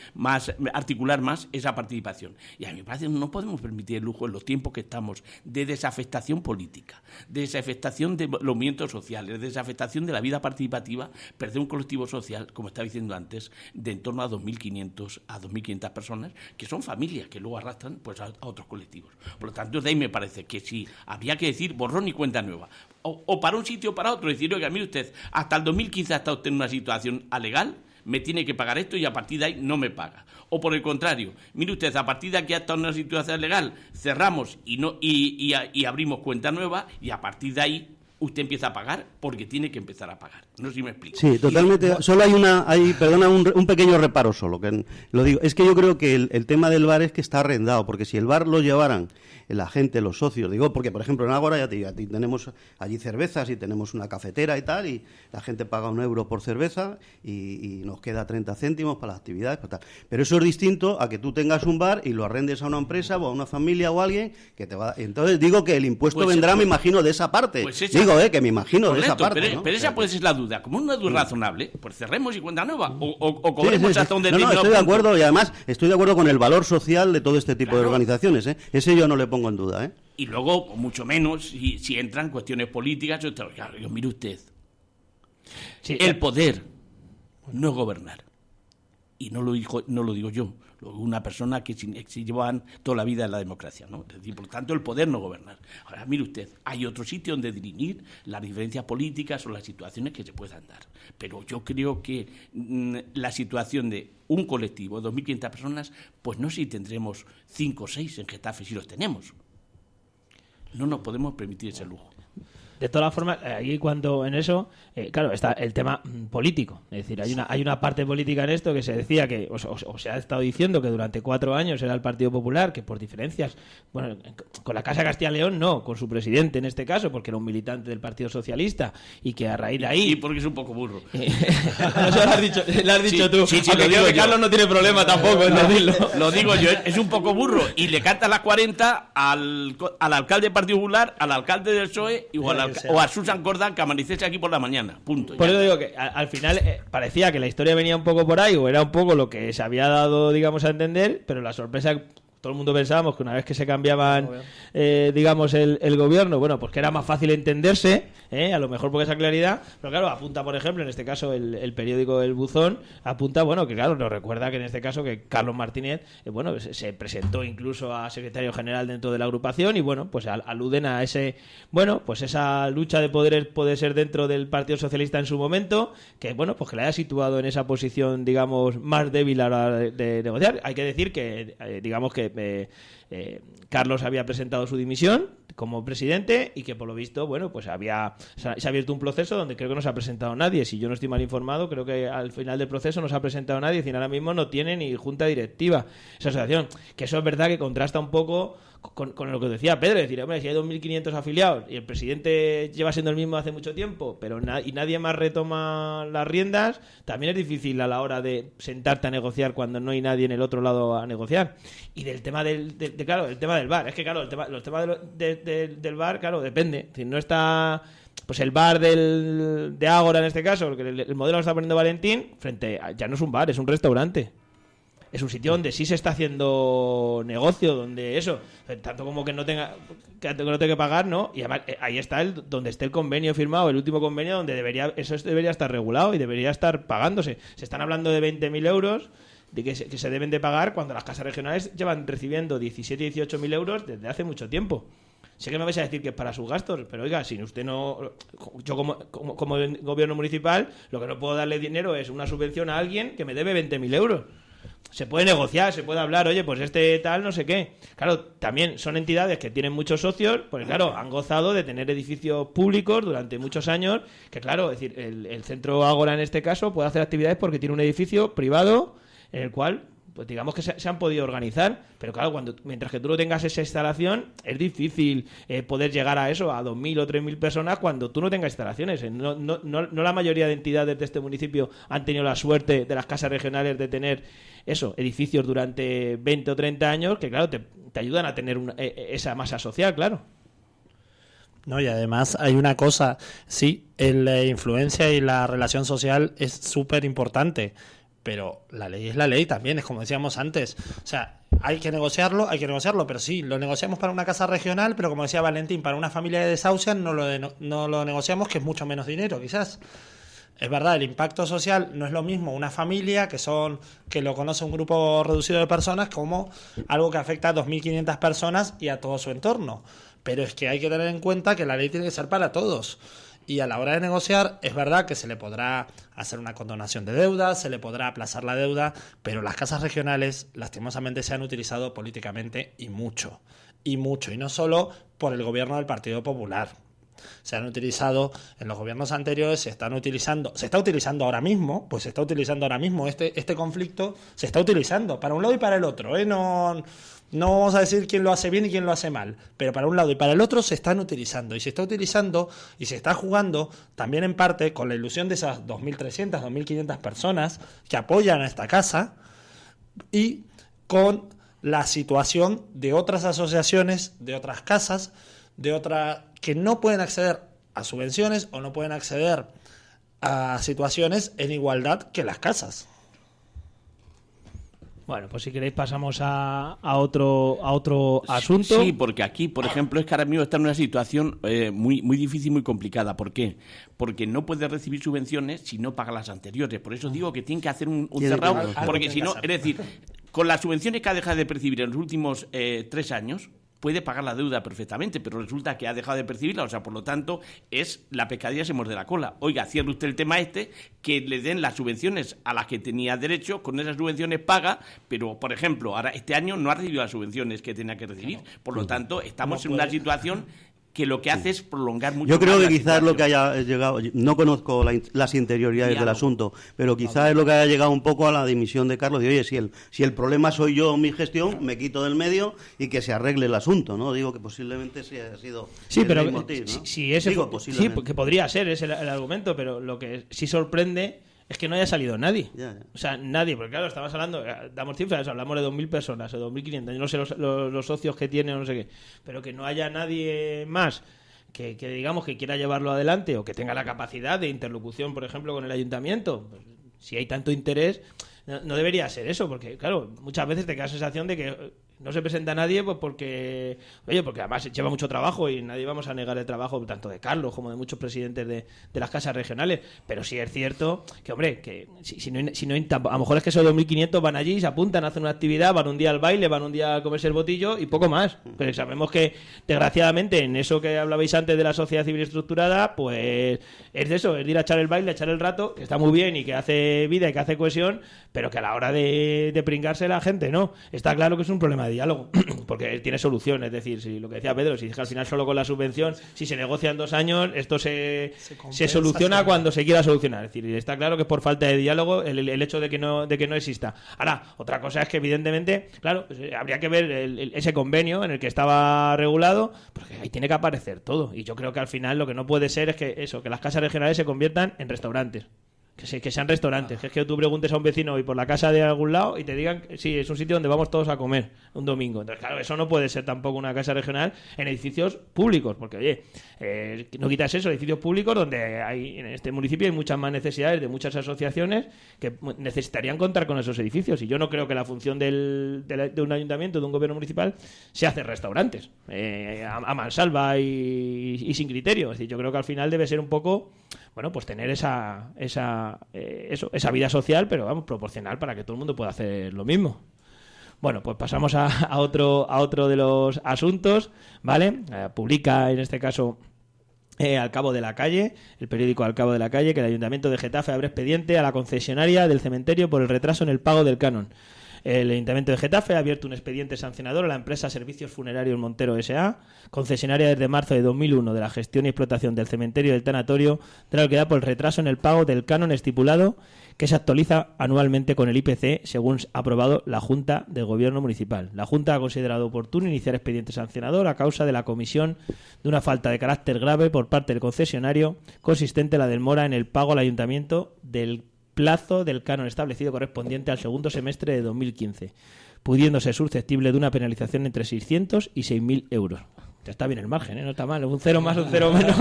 articular más esa participación. Y a mí me parece que no podemos permitir el lujo en los tiempos que estamos de desafectación política, de desafectación de los movimientos sociales, de desafectación de la vida participativa, perder un colectivo social, como estaba diciendo antes, de en torno a 2.500 personas, que son familias que luego arrastran pues a otros colectivos. Por lo tanto, de ahí me parece que sí, habría que decir borrón y cuenta nueva. O para un sitio o para otro, decir, oiga, mire usted, hasta el 2015 ha estado usted en una situación alegal, me tiene que pagar esto y a partir de ahí no me paga. O por el contrario, mire usted, a partir de aquí ha estado en una situación legal, cerramos y abrimos cuenta nueva y a partir de ahí usted empieza a pagar porque tiene que empezar a pagar. No sé si me explico. Sí, totalmente. Solo hay un pequeño reparo solo, que lo digo. Es que yo creo que el tema del bar es que está arrendado, porque si el bar lo llevaran la gente, los socios, digo, porque por ejemplo en Ágora ya te digo, tenemos allí cervezas y tenemos una cafetera y tal, y la gente paga 1 euro por cerveza y nos queda 30 céntimos para las actividades, para tal. Pero eso es distinto a que tú tengas un bar y lo arrendes a una empresa o a una familia o a alguien que te va. Entonces digo que el impuesto vendrá, me imagino, de esa parte. Que me imagino, correcto, de esa parte. Pero esa puede ser la duda. Como una duda razonable, pues cerremos y cuenta nueva. O cobremos hasta un determinado estoy de acuerdo, y además estoy de acuerdo con el valor social de todo este tipo de organizaciones. Ese yo no le pongo en duda. Y luego, mucho menos, si entran cuestiones políticas. Claro, mire usted. Sí, el poder no es gobernar. Y no lo digo yo. Una persona que se llevan toda la vida en la democracia, ¿no? Es decir, por lo tanto, el poder no gobernar. Ahora, mire usted, hay otro sitio donde dirimir las diferencias políticas o las situaciones que se puedan dar. Pero yo creo que la situación de un colectivo, 2.500 personas, pues no sé si tendremos 5 o 6 en Getafe, si los tenemos. No nos podemos permitir ese lujo. De todas formas, aquí cuando en eso, claro, está el tema político. Es decir, hay una parte política en esto que se decía que, o se ha estado diciendo que durante 4 años era el Partido Popular, que por diferencias, bueno, con la Casa Castilla y León no, con su presidente en este caso, porque era un militante del Partido Socialista, y que a raíz de ahí... Y porque es un poco burro. Eso lo has dicho tú. Sí, aunque creo que Carlos no tiene problema tampoco en decirlo. Lo digo yo, es un poco burro. Y le canta las 40 al alcalde del Partido Popular, al alcalde del PSOE o a Susan Cordán, que amaneciese aquí por la mañana. Punto. Por eso digo que al final parecía que la historia venía un poco por ahí, o era un poco lo que se había dado, digamos, a entender, pero la sorpresa Todo el mundo pensábamos que una vez que se cambiaban, digamos, el gobierno, bueno, pues que era más fácil entenderse, a lo mejor por esa claridad, pero claro, apunta, por ejemplo, en este caso el periódico El Buzón, apunta, bueno, que claro, nos recuerda que en este caso que Carlos Martínez, bueno, se presentó incluso a secretario general dentro de la agrupación y bueno, pues aluden a ese, bueno, pues esa lucha de poderes puede ser dentro del Partido Socialista en su momento, que bueno, pues que le haya situado en esa posición, digamos, más débil a la hora de negociar. Hay que decir que, digamos que Carlos había presentado su dimisión como presidente y que por lo visto, bueno, pues se ha abierto un proceso donde creo que no se ha presentado nadie. Si yo no estoy mal informado, creo que al final del proceso no se ha presentado nadie, y ahora mismo no tiene ni junta directiva esa asociación, que eso es verdad que contrasta un poco con lo que decía Pedro, es decir, hombre, si hay 2.500 afiliados y el presidente lleva siendo el mismo hace mucho tiempo, pero y nadie más retoma las riendas, también es difícil a la hora de sentarte a negociar cuando no hay nadie en el otro lado a negociar. Y del tema claro, el tema del VAR, es que claro, los temas del VAR, claro, depende. Si no está pues el VAR de Ágora en este caso, porque el modelo lo está poniendo Valentín, ya no es un VAR, es un restaurante. Es un sitio donde sí se está haciendo negocio, donde eso, tanto como que no tenga que pagar, ¿no? Y además ahí está donde esté el convenio firmado, el último convenio, donde eso debería estar regulado y debería estar pagándose. Se están hablando de 20.000 euros de que se deben de pagar cuando las casas regionales llevan recibiendo 17 y 18.000 euros desde hace mucho tiempo. Sé que me vais a decir que es para sus gastos, pero oiga, si usted no... Yo como gobierno municipal, lo que no puedo darle dinero es una subvención a alguien que me debe 20.000 euros. Se puede negociar, se puede hablar, oye, pues tal, no sé qué. Claro, también son entidades que tienen muchos socios, pues claro, han gozado de tener edificios públicos durante muchos años, que claro, es decir, el Centro Ágora en este caso puede hacer actividades porque tiene un edificio privado en el cual, pues digamos que se han podido organizar, pero claro, mientras que tú no tengas esa instalación, es difícil poder llegar a eso, a 2.000 o 3.000 personas cuando tú no tengas instalaciones. No la mayoría de entidades de este municipio han tenido la suerte de las casas regionales de tener edificios durante 20 o 30 años que claro, te ayudan a tener esa masa social, claro. No, y además hay una cosa, sí, la influencia y la relación social es súper importante, pero la ley es la ley también, es como decíamos antes. O sea, hay que negociarlo, pero sí, lo negociamos para una casa regional, pero como decía Valentín, para una familia de desahucian no lo negociamos, que es mucho menos dinero, quizás. Es verdad, el impacto social no es lo mismo una familia que lo conoce un grupo reducido de personas como algo que afecta a 2.500 personas y a todo su entorno. Pero es que hay que tener en cuenta que la ley tiene que ser para todos. Y a la hora de negociar, es verdad que se le podrá hacer una condonación de deuda, se le podrá aplazar la deuda, pero las casas regionales, lastimosamente, se han utilizado políticamente y mucho. Y no solo por el gobierno del Partido Popular. Se han utilizado en los gobiernos anteriores, se está utilizando ahora mismo, este conflicto se está utilizando para un lado y para el otro, no vamos a decir quién lo hace bien y quién lo hace mal, pero para un lado y para el otro se están utilizando y se está jugando también en parte con la ilusión de esas 2.300, 2.500 personas que apoyan a esta casa y con la situación de otras asociaciones, de otras casas, que no pueden acceder a subvenciones o no pueden acceder a situaciones en igualdad que las casas. Bueno, pues si queréis pasamos a otro asunto. Sí, porque aquí, por ejemplo, es que ahora mismo está en una situación muy, muy difícil, muy complicada. ¿Por qué? Porque no puede recibir subvenciones si no paga las anteriores. Por eso digo que tiene que hacer un cerrado, porque si no, es decir, con las subvenciones que ha dejado de percibir en los últimos 3 años, puede pagar la deuda perfectamente, pero resulta que ha dejado de percibirla, o sea, por lo tanto, la pescadilla se muerde la cola. Oiga, cierre usted el tema que le den las subvenciones a las que tenía derecho, con esas subvenciones paga, pero, por ejemplo, ahora este año no ha recibido las subvenciones que tenía que recibir, por lo tanto, estamos en una situación que lo que hace es prolongar mucho. Yo creo que quizás lo que haya llegado, no conozco las interioridades del asunto, pero quizás es lo que haya llegado un poco a la dimisión de Carlos, de oye, si el problema soy yo, mi gestión, me quito del medio y que se arregle el asunto, ¿no? Digo que posiblemente sí haya sido sí, pero el motivo, ¿no? sí, que podría ser ese el argumento, pero lo que sí sorprende es que no haya salido nadie. Ya. O sea, nadie, porque claro, estamos hablando, damos cifras, hablamos de 2.000 personas o 2.500, yo no sé los socios que tienen o no sé qué, pero que no haya nadie más que digamos que quiera llevarlo adelante o que tenga la capacidad de interlocución, por ejemplo, con el ayuntamiento. Pues, si hay tanto interés, no debería ser eso, porque claro, muchas veces te queda la sensación de que No se presenta nadie pues porque además lleva mucho trabajo y nadie vamos a negar el trabajo tanto de Carlos como de muchos presidentes de las casas regionales, pero sí es cierto que, hombre, que si no hay, a lo mejor es que esos 2.500 van allí, se apuntan, hacen una actividad, van un día al baile, van un día a comerse el botillo y poco más. Pero sabemos que, desgraciadamente, en eso que hablabais antes de la sociedad civil estructurada, pues es de eso, es de ir a echar el baile, a echar el rato, que está muy bien y que hace vida y que hace cohesión, pero que a la hora de pringarse la gente, no. Está claro que es un problema de diálogo, porque tiene solución. Es decir, si lo que decía Pedro, si al final solo con la subvención, si se negocia en 2 años, esto se soluciona cuando se quiera solucionar. Es decir, está claro que es por falta de diálogo el hecho de que no exista. Ahora, otra cosa es que evidentemente, claro, pues, habría que ver ese convenio en el que estaba regulado, porque ahí tiene que aparecer todo. Y yo creo que al final lo que no puede ser es que las casas regionales se conviertan en restaurantes. Que sean restaurantes, que es que tú preguntes a un vecino hoy por la casa de algún lado y te digan que sí, es un sitio donde vamos todos a comer un domingo. Entonces, claro, eso no puede ser tampoco una casa regional en edificios públicos, porque, oye, no quitas eso, edificios públicos donde en este municipio hay muchas más necesidades de muchas asociaciones que necesitarían contar con esos edificios. Y yo no creo que la función de un ayuntamiento, de un gobierno municipal, sea hacer restaurantes a mansalva y sin criterio. Es decir, yo creo que al final debe ser un poco, bueno, pues tener esa vida social, pero vamos, proporcional para que todo el mundo pueda hacer lo mismo. Bueno, pues pasamos a otro de los asuntos, ¿vale? Publica, en este caso, Al Cabo de la Calle, el periódico Al Cabo de la Calle, que el Ayuntamiento de Getafe abre expediente a la concesionaria del cementerio por el retraso en el pago del canon. El Ayuntamiento de Getafe ha abierto un expediente sancionador a la empresa Servicios Funerarios Montero S.A., concesionaria desde marzo de 2001 de la gestión y explotación del cementerio y del tanatorio, de lo que da por el retraso en el pago del canon estipulado, que se actualiza anualmente con el IPC, según ha aprobado la Junta del Gobierno Municipal. La Junta ha considerado oportuno iniciar expediente sancionador a causa de la comisión de una falta de carácter grave por parte del concesionario, consistente en la demora en el pago al Ayuntamiento del plazo del canon establecido correspondiente al segundo semestre de 2015, pudiendo ser susceptible de una penalización entre 600 y 6.000 euros. Ya está bien el margen, no está mal, un 0 más, un 0 menos.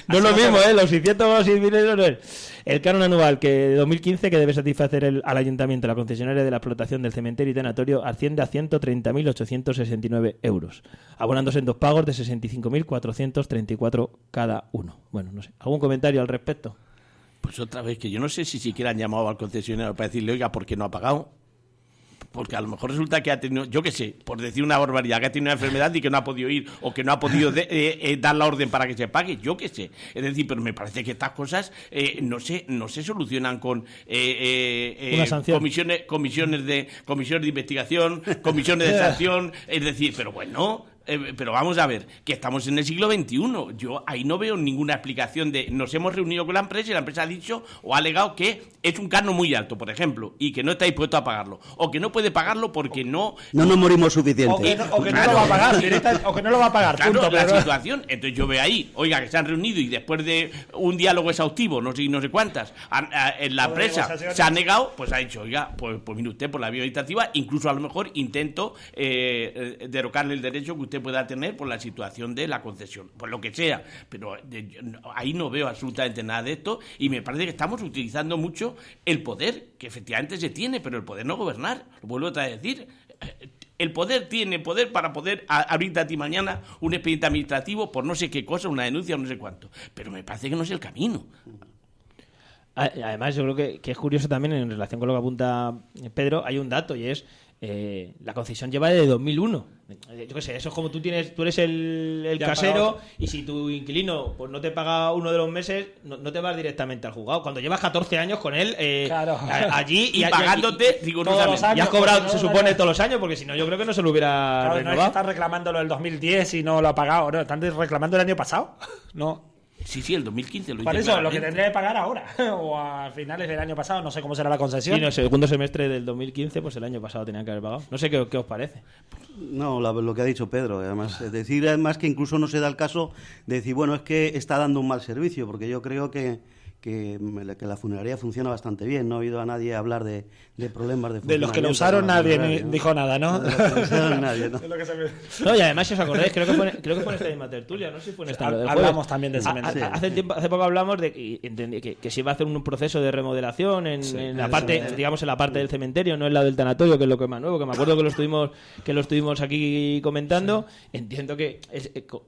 No es lo mismo, los 600 más 6.000 euros no es. El canon anual de 2015 que debe satisfacer al Ayuntamiento la concesionaria de la explotación del cementerio y tanatorio asciende a 130.869 euros, abonándose en 2 pagos de 65.434 cada uno. Bueno, no sé, ¿algún comentario al respecto? Pues otra vez, que yo no sé si siquiera han llamado al concesionario para decirle, oiga, ¿por qué no ha pagado? Porque a lo mejor resulta que ha tenido, yo qué sé, por decir una barbaridad, que ha tenido una enfermedad y que no ha podido ir, o que no ha podido dar la orden para que se pague, yo qué sé. Es decir, pero me parece que estas cosas no se solucionan con comisiones de investigación, comisiones de sanción, es decir, pero bueno... pero vamos a ver, que estamos en el siglo XXI. Yo ahí no veo ninguna explicación de... Nos hemos reunido con la empresa y la empresa ha dicho o ha alegado que es un canon muy alto, por ejemplo, y que no está dispuesto a pagarlo. O que no puede pagarlo porque no nos morimos suficiente. O que no lo va a pagar, o que no lo va a pagar. Claro, punto, la pero... situación. Entonces yo veo ahí, oiga, que se han reunido y después de un diálogo exhaustivo, no sé cuántas, en la empresa se ha negado, pues ha dicho, oiga, pues mire usted, por la vía administrativa, incluso a lo mejor intento derogarle el derecho que usted pueda tener por la situación de la concesión, por lo que sea, pero ahí no veo absolutamente nada de esto y me parece que estamos utilizando mucho el poder, que efectivamente se tiene, pero el poder no gobernar, lo vuelvo otra vez a decir. El poder tiene poder para poder abrirte a ti mañana un expediente administrativo por no sé qué cosa, una denuncia o no sé cuánto, pero me parece que no es el camino. Además, yo creo que es curioso también, en relación con lo que apunta Pedro, hay un dato y es la concesión lleva desde 2001. Yo qué sé, eso es como tú eres el casero y si tu inquilino pues no te paga uno de los meses, no te vas directamente al juzgado. Cuando llevas 14 años con él claro. allí y pagándote rigurosamente. Y has cobrado, se supone, todos los años, porque si no, yo creo que no se lo hubiera renovado. No es que estás reclamándolo el 2010 y no lo ha pagado, no, están reclamando el año pasado. No. Sí, el 2015 lo hice. Por eso, lo que tendría que pagar ahora, o a finales del año pasado, no sé cómo será la concesión. Sí, no, el segundo semestre del 2015, pues el año pasado tenían que haber pagado. No sé qué os parece. No, lo que ha dicho Pedro, además, es decir, además que incluso no se da el caso de decir, bueno, es que está dando un mal servicio, porque yo creo que que la funeraria funciona bastante bien. No he oído a nadie hablar de problemas de funcionamiento. De los que lo usaron nadie dijo nada, ¿no? De los que lo usaron nadie, ¿no? No, y además, si os acordáis, creo que fue en esta misma tertulia, no sé si fue en esta. Hablamos también de cementerio. Hace poco hablamos de que se iba a hacer un proceso de remodelación en la parte, digamos, en la parte del cementerio, no en la del tanatorio, que es lo que es más nuevo, que me acuerdo que lo estuvimos aquí comentando. Entiendo que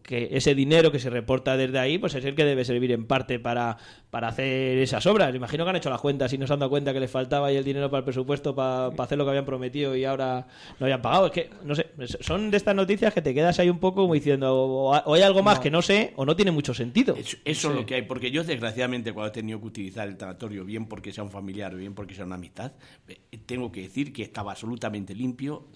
ese dinero que se reporta desde ahí, pues es el que debe servir en parte para hacer esas obras. Imagino que han hecho las cuentas y no se han dado cuenta que les faltaba ahí el dinero para el presupuesto para hacer lo que habían prometido y ahora no habían pagado. Es que, no sé, son de estas noticias que te quedas ahí un poco como diciendo o hay algo más que no sé o no tiene mucho sentido. Eso es lo que hay, porque yo desgraciadamente cuando he tenido que utilizar el tanatorio, bien porque sea un familiar o bien porque sea una amistad, tengo que decir que estaba absolutamente limpio,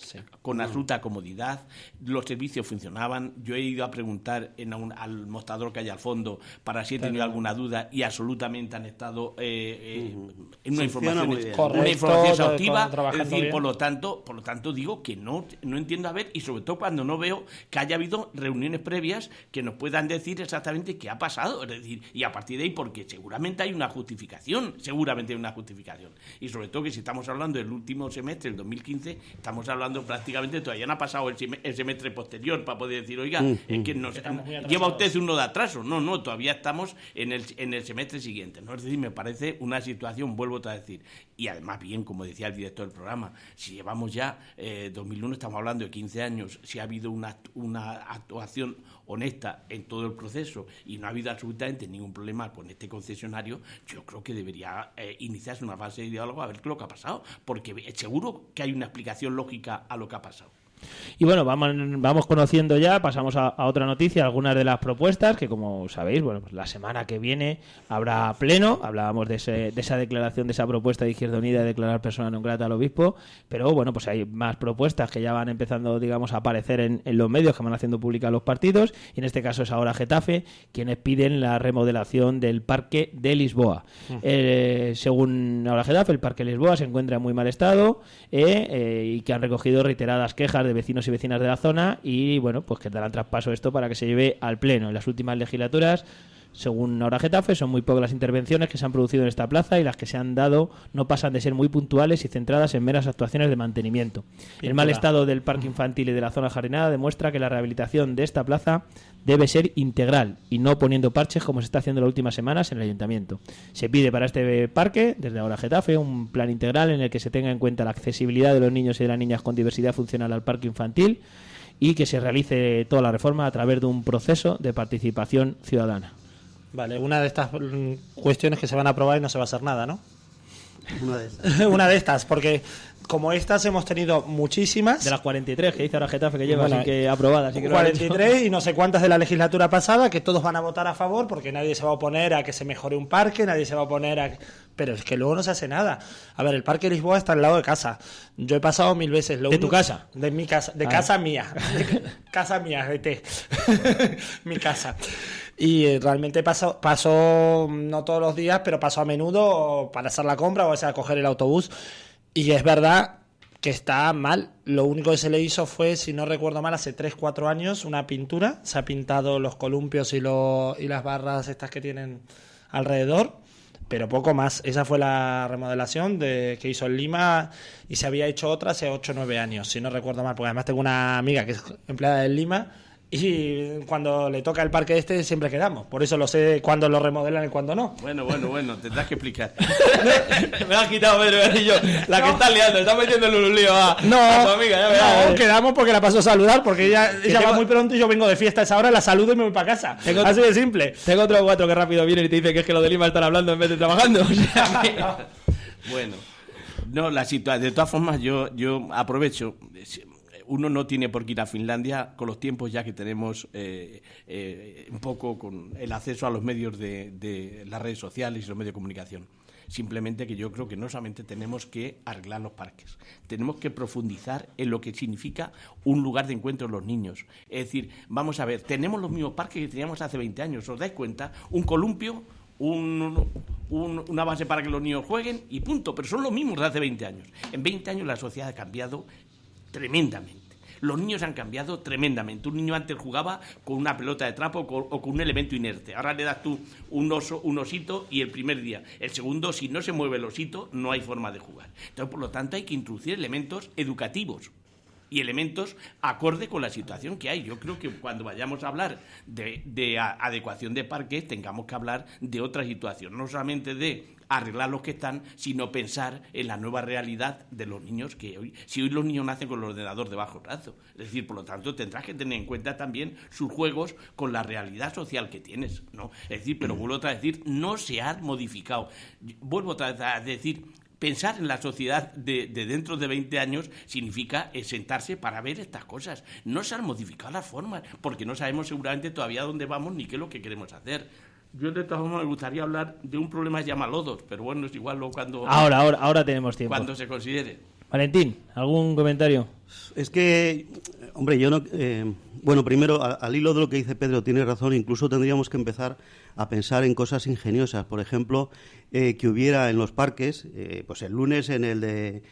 con absoluta comodidad, los servicios funcionaban. Yo he ido a preguntar al mostrador que hay al fondo para si he tenido alguna duda y absolutamente han estado en una información exhaustiva. Es decir, por lo tanto digo que no entiendo y sobre todo cuando no veo que haya habido reuniones previas que nos puedan decir exactamente qué ha pasado. Es decir, y a partir de ahí, porque seguramente hay una justificación, y sobre todo que si estamos hablando del último semestre, el 2015, estamos hablando prácticamente, todavía no ha pasado el semestre posterior para poder decir, oiga, es que lleva usted uno de atraso. No, todavía estamos en el semestre siguiente, ¿no? Es decir, me parece una situación, vuelvo a decir, y además bien, como decía el director del programa, si llevamos ya 2001, estamos hablando de 15 años, si ha habido una actuación honesta en todo el proceso y no ha habido absolutamente ningún problema con este concesionario, yo creo que debería iniciarse una fase de diálogo a ver qué es lo que ha pasado, porque seguro que hay una explicación lógica a lo que ha pasado. Y bueno, vamos conociendo ya, pasamos a otra noticia, algunas de las propuestas que, como sabéis, bueno, pues la semana que viene habrá pleno. Hablábamos de esa declaración, de esa propuesta de Izquierda Unida de declarar persona non grata al obispo, pero bueno, pues hay más propuestas que ya van empezando, digamos, a aparecer en los medios, que van haciendo públicas los partidos, y en este caso es ahora Getafe quienes piden la remodelación del Parque de Lisboa. Según ahora Getafe, el Parque de Lisboa se encuentra en muy mal estado y que han recogido reiteradas quejas de vecinos y vecinas de la zona y bueno, pues que darán traspaso esto para que se lleve al pleno. En las últimas legislaturas, según ahora Getafe, son muy pocas las intervenciones que se han producido en esta plaza y las que se han dado no pasan de ser muy puntuales y centradas en meras actuaciones de mantenimiento. El mal estado del parque infantil y de la zona jardinada demuestra que la rehabilitación de esta plaza debe ser integral y no poniendo parches como se está haciendo en las últimas semanas en el ayuntamiento. Se pide para este parque, desde ahora Getafe, un plan integral en el que se tenga en cuenta la accesibilidad de los niños y de las niñas con diversidad funcional al parque infantil y que se realice toda la reforma a través de un proceso de participación ciudadana. Vale, una de estas cuestiones que se van a aprobar y no se va a hacer nada, ¿no? Una de estas. Una de estas, porque como estas hemos tenido muchísimas. De las 43 que dice ahora Getafe que lleva, así que aprobadas. Así que 43 y no sé cuántas de la legislatura pasada, que todos van a votar a favor, porque nadie se va a oponer a que se mejore un parque, nadie se va a oponer a... Pero es que luego no se hace nada. A ver, el Parque de Lisboa está al lado de casa. Yo he pasado 1000 veces. ¿De tu casa? De mi casa. De casa mía. Casa mía, vete. Mi casa. Y realmente paso no todos los días, pero paso a menudo para hacer la compra o a coger el autobús. Y es verdad que está mal. Lo único que se le hizo fue, si no recuerdo mal, hace 3-4 años, una pintura. Se ha pintado los columpios y las barras estas que tienen alrededor, pero poco más. Esa fue la remodelación que hizo en Lima y se había hecho otra hace 8 o 9 años, si no recuerdo mal, porque además tengo una amiga que es empleada de Lima y cuando le toca el parque siempre quedamos. Por eso lo sé cuándo lo remodelan y cuándo no. Bueno, tendrás que explicar. Me has quitado, Pedro, y yo, la que estás liando, estás metiendo en un lío a tu amiga. Ya verás. No, quedamos porque la paso a saludar, porque ella va muy pronto y yo vengo de fiesta a esa hora, la saludo y me voy para casa. Así de simple. Tengo otro 4 que rápido vienen y te dicen que es que los de Lima están hablando en vez de trabajando. O sea, bueno, no, la situación, de todas formas yo aprovecho. Uno no tiene por qué ir a Finlandia con los tiempos ya que tenemos un poco con el acceso a los medios de las redes sociales y los medios de comunicación. Simplemente que yo creo que no solamente tenemos que arreglar los parques, tenemos que profundizar en lo que significa un lugar de encuentro de los niños. Es decir, vamos a ver, tenemos los mismos parques que teníamos hace 20 años, ¿os dais cuenta? Un columpio, una base para que los niños jueguen y punto, pero son los mismos de hace 20 años. En 20 años la sociedad ha cambiado tremendamente. Los niños han cambiado tremendamente. Un niño antes jugaba con una pelota de trapo o con un elemento inerte. Ahora le das tú un osito y el primer día. El segundo, si no se mueve el osito, no hay forma de jugar. Entonces, por lo tanto, hay que introducir elementos educativos y elementos acorde con la situación que hay. Yo creo que cuando vayamos a hablar de adecuación de parques, tengamos que hablar de otra situación, no solamente de arreglar los que están, sino pensar en la nueva realidad de los niños que hoy, si hoy los niños nacen con el ordenador debajo del brazo, es decir, por lo tanto tendrás que tener en cuenta también sus juegos con la realidad social que tienes, ¿no? Es decir, pero vuelvo otra vez a decir, no se ha modificado. Vuelvo otra vez a decir, pensar en la sociedad de dentro de 20 años significa sentarse para ver estas cosas. No se han modificado las formas, porque no sabemos seguramente todavía dónde vamos ni qué es lo que queremos hacer. Yo de todas formas me gustaría hablar de un problema que se llama lodos, pero bueno, es igual luego cuando... Ahora tenemos tiempo. Cuando se considere. Valentín, ¿algún comentario? Es que, hombre, yo no... bueno, primero, al hilo de lo que dice Pedro, tiene razón, incluso tendríamos que empezar a pensar en cosas ingeniosas. Por ejemplo, que hubiera en los parques, pues el lunes en el de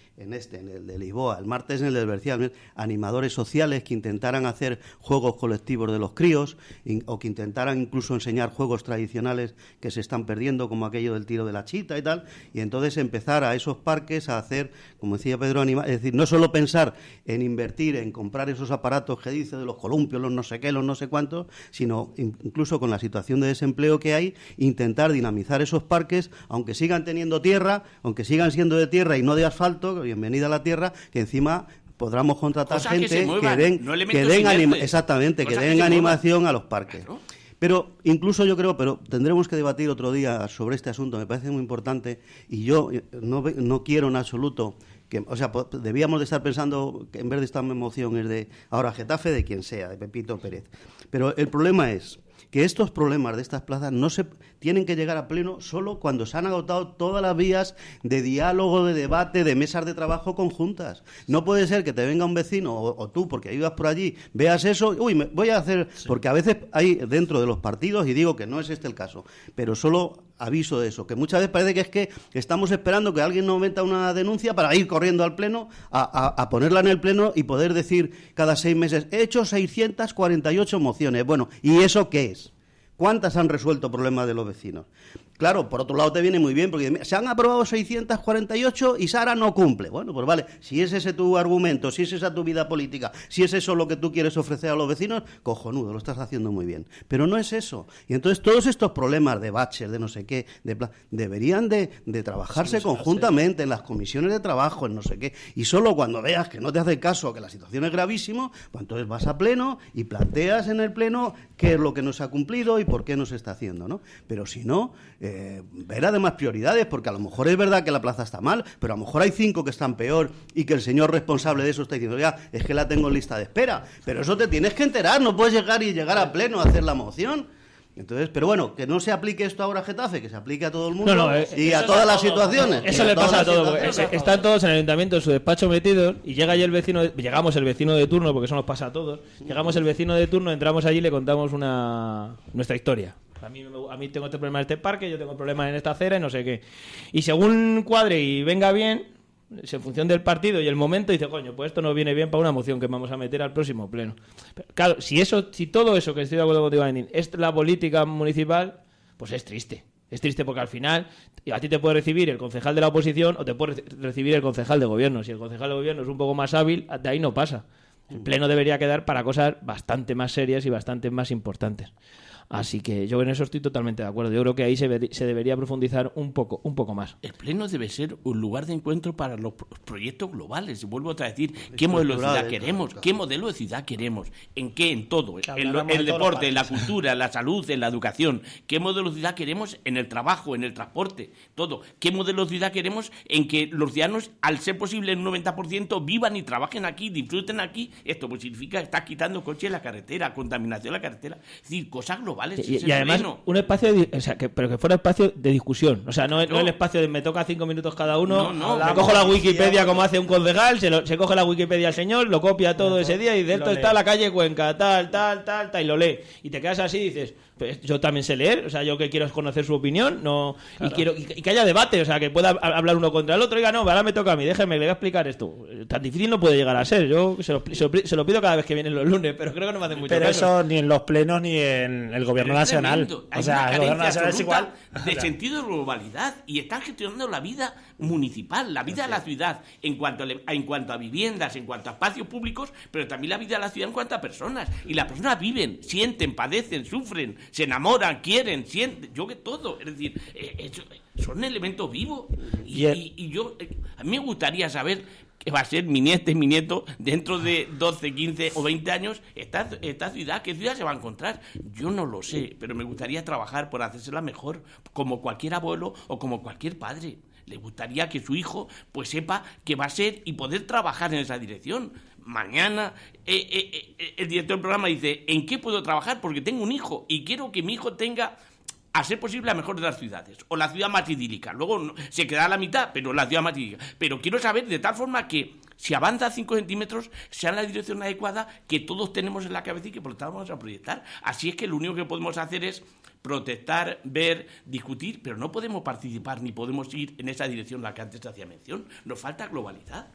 Lisboa, el martes en el de Bercial, animadores sociales que intentaran hacer juegos colectivos de los críos, o que intentaran incluso enseñar juegos tradicionales que se están perdiendo, como aquello del tiro de la chita y tal, y entonces empezar a esos parques a hacer, como decía Pedro, es decir, no solo pensar en invertir, en comprar esos aparatos que dice de los columpios, los no sé qué, los no sé cuántos, sino incluso con la situación de desempleo que hay, intentar dinamizar esos parques, aunque sigan teniendo tierra, aunque sigan siendo de tierra y no de asfalto, bienvenida a la tierra, que encima podamos contratar Cosas gente que den animación a los parques. Claro. Pero incluso yo creo, pero tendremos que debatir otro día sobre este asunto, me parece muy importante, y yo no quiero en absoluto que, o sea, debíamos de estar pensando que en vez de esta moción es de ahora Getafe, de quien sea, de Pepito Pérez. Pero el problema es que estos problemas de estas plazas no se tienen que llegar a pleno solo cuando se han agotado todas las vías de diálogo, de debate, de mesas de trabajo conjuntas. No puede ser que te venga un vecino o tú, porque ibas por allí, veas eso, voy a hacer... Sí. Porque a veces hay dentro de los partidos, y digo que no es este el caso, pero solo aviso de eso, que muchas veces parece que es que estamos esperando que alguien nos meta una denuncia para ir corriendo al pleno, a ponerla en el pleno y poder decir cada 6 meses, he hecho 648 mociones. Bueno, ¿y eso qué es? ¿Cuántas han resuelto problemas de los vecinos? Claro, por otro lado te viene muy bien, porque se han aprobado 648 y Sara no cumple. Bueno, pues vale, si es ese tu argumento, si es esa tu vida política, si es eso lo que tú quieres ofrecer a los vecinos, cojonudo, lo estás haciendo muy bien. Pero no es eso. Y entonces todos estos problemas de baches, de no sé qué, deberían de trabajarse conjuntamente en las comisiones de trabajo, en no sé qué. Y solo cuando veas que no te hace caso, que la situación es gravísima, pues entonces vas a pleno y planteas en el pleno qué es lo que no se ha cumplido y por qué no se está haciendo, ¿no? Pero si no... ver además prioridades, porque a lo mejor es verdad que la plaza está mal, pero a lo mejor hay 5 que están peor y que el señor responsable de eso está diciendo, ya, es que la tengo en lista de espera, pero eso te tienes que enterar, no puedes llegar a pleno a hacer la moción. Entonces, pero bueno, que no se aplique esto ahora a Getafe, que se aplique a todo el mundo y a todas las situaciones. Eso le pasa a todos. Están todos en el ayuntamiento en su despacho metidos y llegamos el vecino de turno, porque eso nos pasa a todos. Llegamos el vecino de turno, entramos allí y le contamos nuestra historia. A mí tengo este problema en este parque, yo tengo problemas en esta acera y no sé qué. Y según cuadre y venga bien, en función del partido y el momento, dice, coño, pues esto nos viene bien para una moción que vamos a meter al próximo pleno. Pero, claro, si todo eso, que estoy de acuerdo contigo, Valentín, es la política municipal, pues es triste. Es triste porque al final a ti te puede recibir el concejal de la oposición o te puede recibir el concejal de gobierno. Si el concejal de gobierno es un poco más hábil, de ahí no pasa. El pleno debería quedar para cosas bastante más serias y bastante más importantes. Así que yo en eso estoy totalmente de acuerdo. Yo creo que ahí se debería profundizar un poco más. El pleno debe ser un lugar de encuentro para los proyectos globales. Vuelvo otra vez a decir, ¿qué modelo de ciudad queremos? ¿Qué modelo de ciudad queremos? ¿En qué? En todo. En el deporte, en la cultura, en la salud, en la educación. ¿Qué modelo de ciudad queremos? En el trabajo, en el transporte, todo. ¿Qué modelo de ciudad queremos? En que los ciudadanos, al ser posible en un 90%, vivan y trabajen aquí, disfruten aquí. Esto pues significa que estás quitando coches en la carretera, contaminación en la carretera. Es decir, cosas globales. Y además un espacio pero que fuera espacio de discusión, o sea, no el espacio de me toca 5 minutos cada uno, me cojo la Wikipedia como hace un concejal, se coge la Wikipedia al señor, lo copia todo ese día y de esto está la calle Cuenca, tal, y lo lee, y te quedas así y dices, pues yo también sé leer, o sea, yo que quiero es conocer su opinión, no, claro. Y que haya debate, o sea, que pueda hablar uno contra el otro, oiga, no, ahora me toca a mí, déjeme, le voy a explicar esto, tan difícil no puede llegar a ser. Yo se lo pido cada vez que vienen los lunes, pero creo que no me hacen mucho Pero caso. eso ni en los plenos ni en el gobierno nacional. Hay O sea, una el gobierno carencia nacional es igual. absoluta de sentido de globalidad y están gestionando la vida municipal, la vida de la ciudad en cuanto a viviendas, en cuanto a espacios públicos, pero también la vida de la ciudad en cuanto a personas. Y las personas viven, sienten, padecen, sufren, se enamoran, quieren, sienten, yo que todo. Es decir, son elementos vivos. Y yo, a mí me gustaría saber qué va a ser mi nieta y mi nieto dentro de 12, 15 o 20 años esta ciudad. ¿Qué ciudad se va a encontrar? Yo no lo sé, pero me gustaría trabajar por hacérsela mejor, como cualquier abuelo o como cualquier padre. Le gustaría que su hijo pues sepa qué va a ser y poder trabajar en esa dirección. Mañana el director del programa dice, ¿en qué puedo trabajar? Porque tengo un hijo y quiero que mi hijo tenga, a ser posible, la mejor de las ciudades, o la ciudad más idílica. Luego se quedará a la mitad, pero la ciudad más idílica. Pero quiero saber de tal forma que, si avanza 5 centímetros, sea en la dirección adecuada que todos tenemos en la cabeza y que por lo tanto vamos a proyectar. Así es que lo único que podemos hacer es protestar, ver, discutir, pero no podemos participar ni podemos ir en esa dirección a la que antes hacía mención. Nos falta globalidad.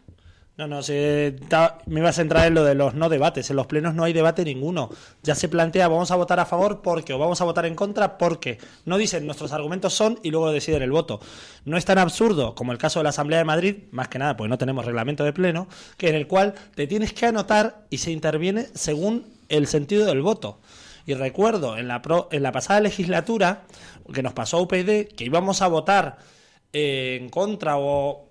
No, me iba a centrar en lo de los no debates. En los plenos no hay debate ninguno. Ya se plantea, vamos a votar a favor porque, o vamos a votar en contra porque. No dicen, nuestros argumentos son, y luego deciden el voto. No es tan absurdo como el caso de la Asamblea de Madrid, más que nada porque no tenemos reglamento de pleno, que en el cual te tienes que anotar y se interviene según el sentido del voto. Y recuerdo en la pasada legislatura, que nos pasó a UPyD, que íbamos a votar en contra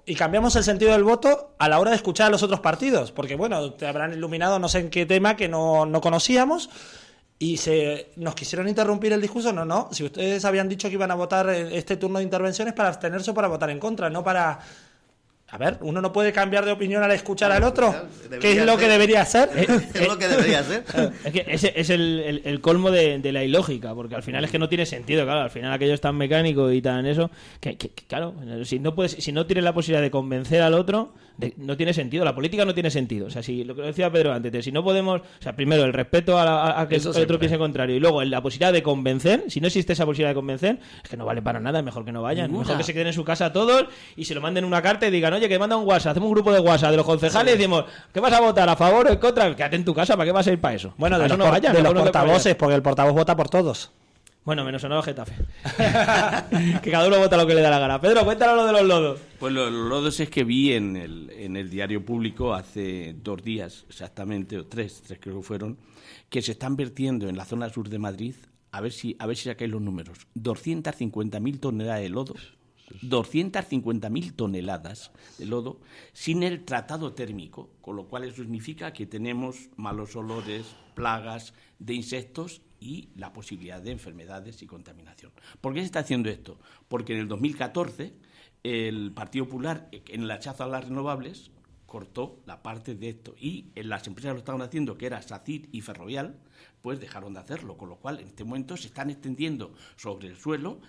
y cambiamos el sentido del voto a la hora de escuchar a los otros partidos, porque bueno, te habrán iluminado no sé en qué tema que no conocíamos y nos quisieron interrumpir el discurso. No, si ustedes habían dicho que iban a votar este turno de intervenciones para abstenerse o para votar en contra, no para... A ver, uno no puede cambiar de opinión al escuchar al otro. ¿Qué es lo que debería hacer? Es lo que debería ser. Es que ese es el colmo de la ilógica, porque al final es que no tiene sentido, claro. Al final aquello es tan mecánico y tan eso, que claro, si no tienes la posibilidad de convencer al otro, no tiene sentido. La política no tiene sentido. O sea, si lo que decía Pedro antes, si no podemos, o sea, primero el respeto a que el otro piense contrario, y luego la posibilidad de convencer, si no existe esa posibilidad de convencer, es que no vale para nada, es mejor que no vayan. Mejor que se queden en su casa todos y se lo manden una carta y digan, oye, que manda un WhatsApp, hacemos un grupo de WhatsApp de los concejales y decimos, ¿qué vas a votar? ¿A favor o en contra? Quédate en tu casa, ¿para qué vas a ir para eso? Bueno, de eso los, no vayan, de los no portavoces, porque el portavoz vota por todos. Bueno, menos sonado Getafe. Que cada uno vota lo que le da la gana. Pedro, cuéntanos lo de los lodos. Pues los lodos es que vi en el diario público hace 2 días exactamente, o tres creo que fueron, que se están vertiendo en la zona sur de Madrid, a ver si sacáis los números, 250.000 toneladas de lodo. 250.000 toneladas de lodo sin el tratado térmico, con lo cual eso significa que tenemos malos olores, plagas de insectos y la posibilidad de enfermedades y contaminación. ¿Por qué se está haciendo esto? Porque en el 2014 el Partido Popular, en el hachazo a las renovables, cortó la parte de esto y en las empresas lo estaban haciendo, que era SACIR y Ferrovial, pues dejaron de hacerlo, con lo cual en este momento se están extendiendo sobre el suelo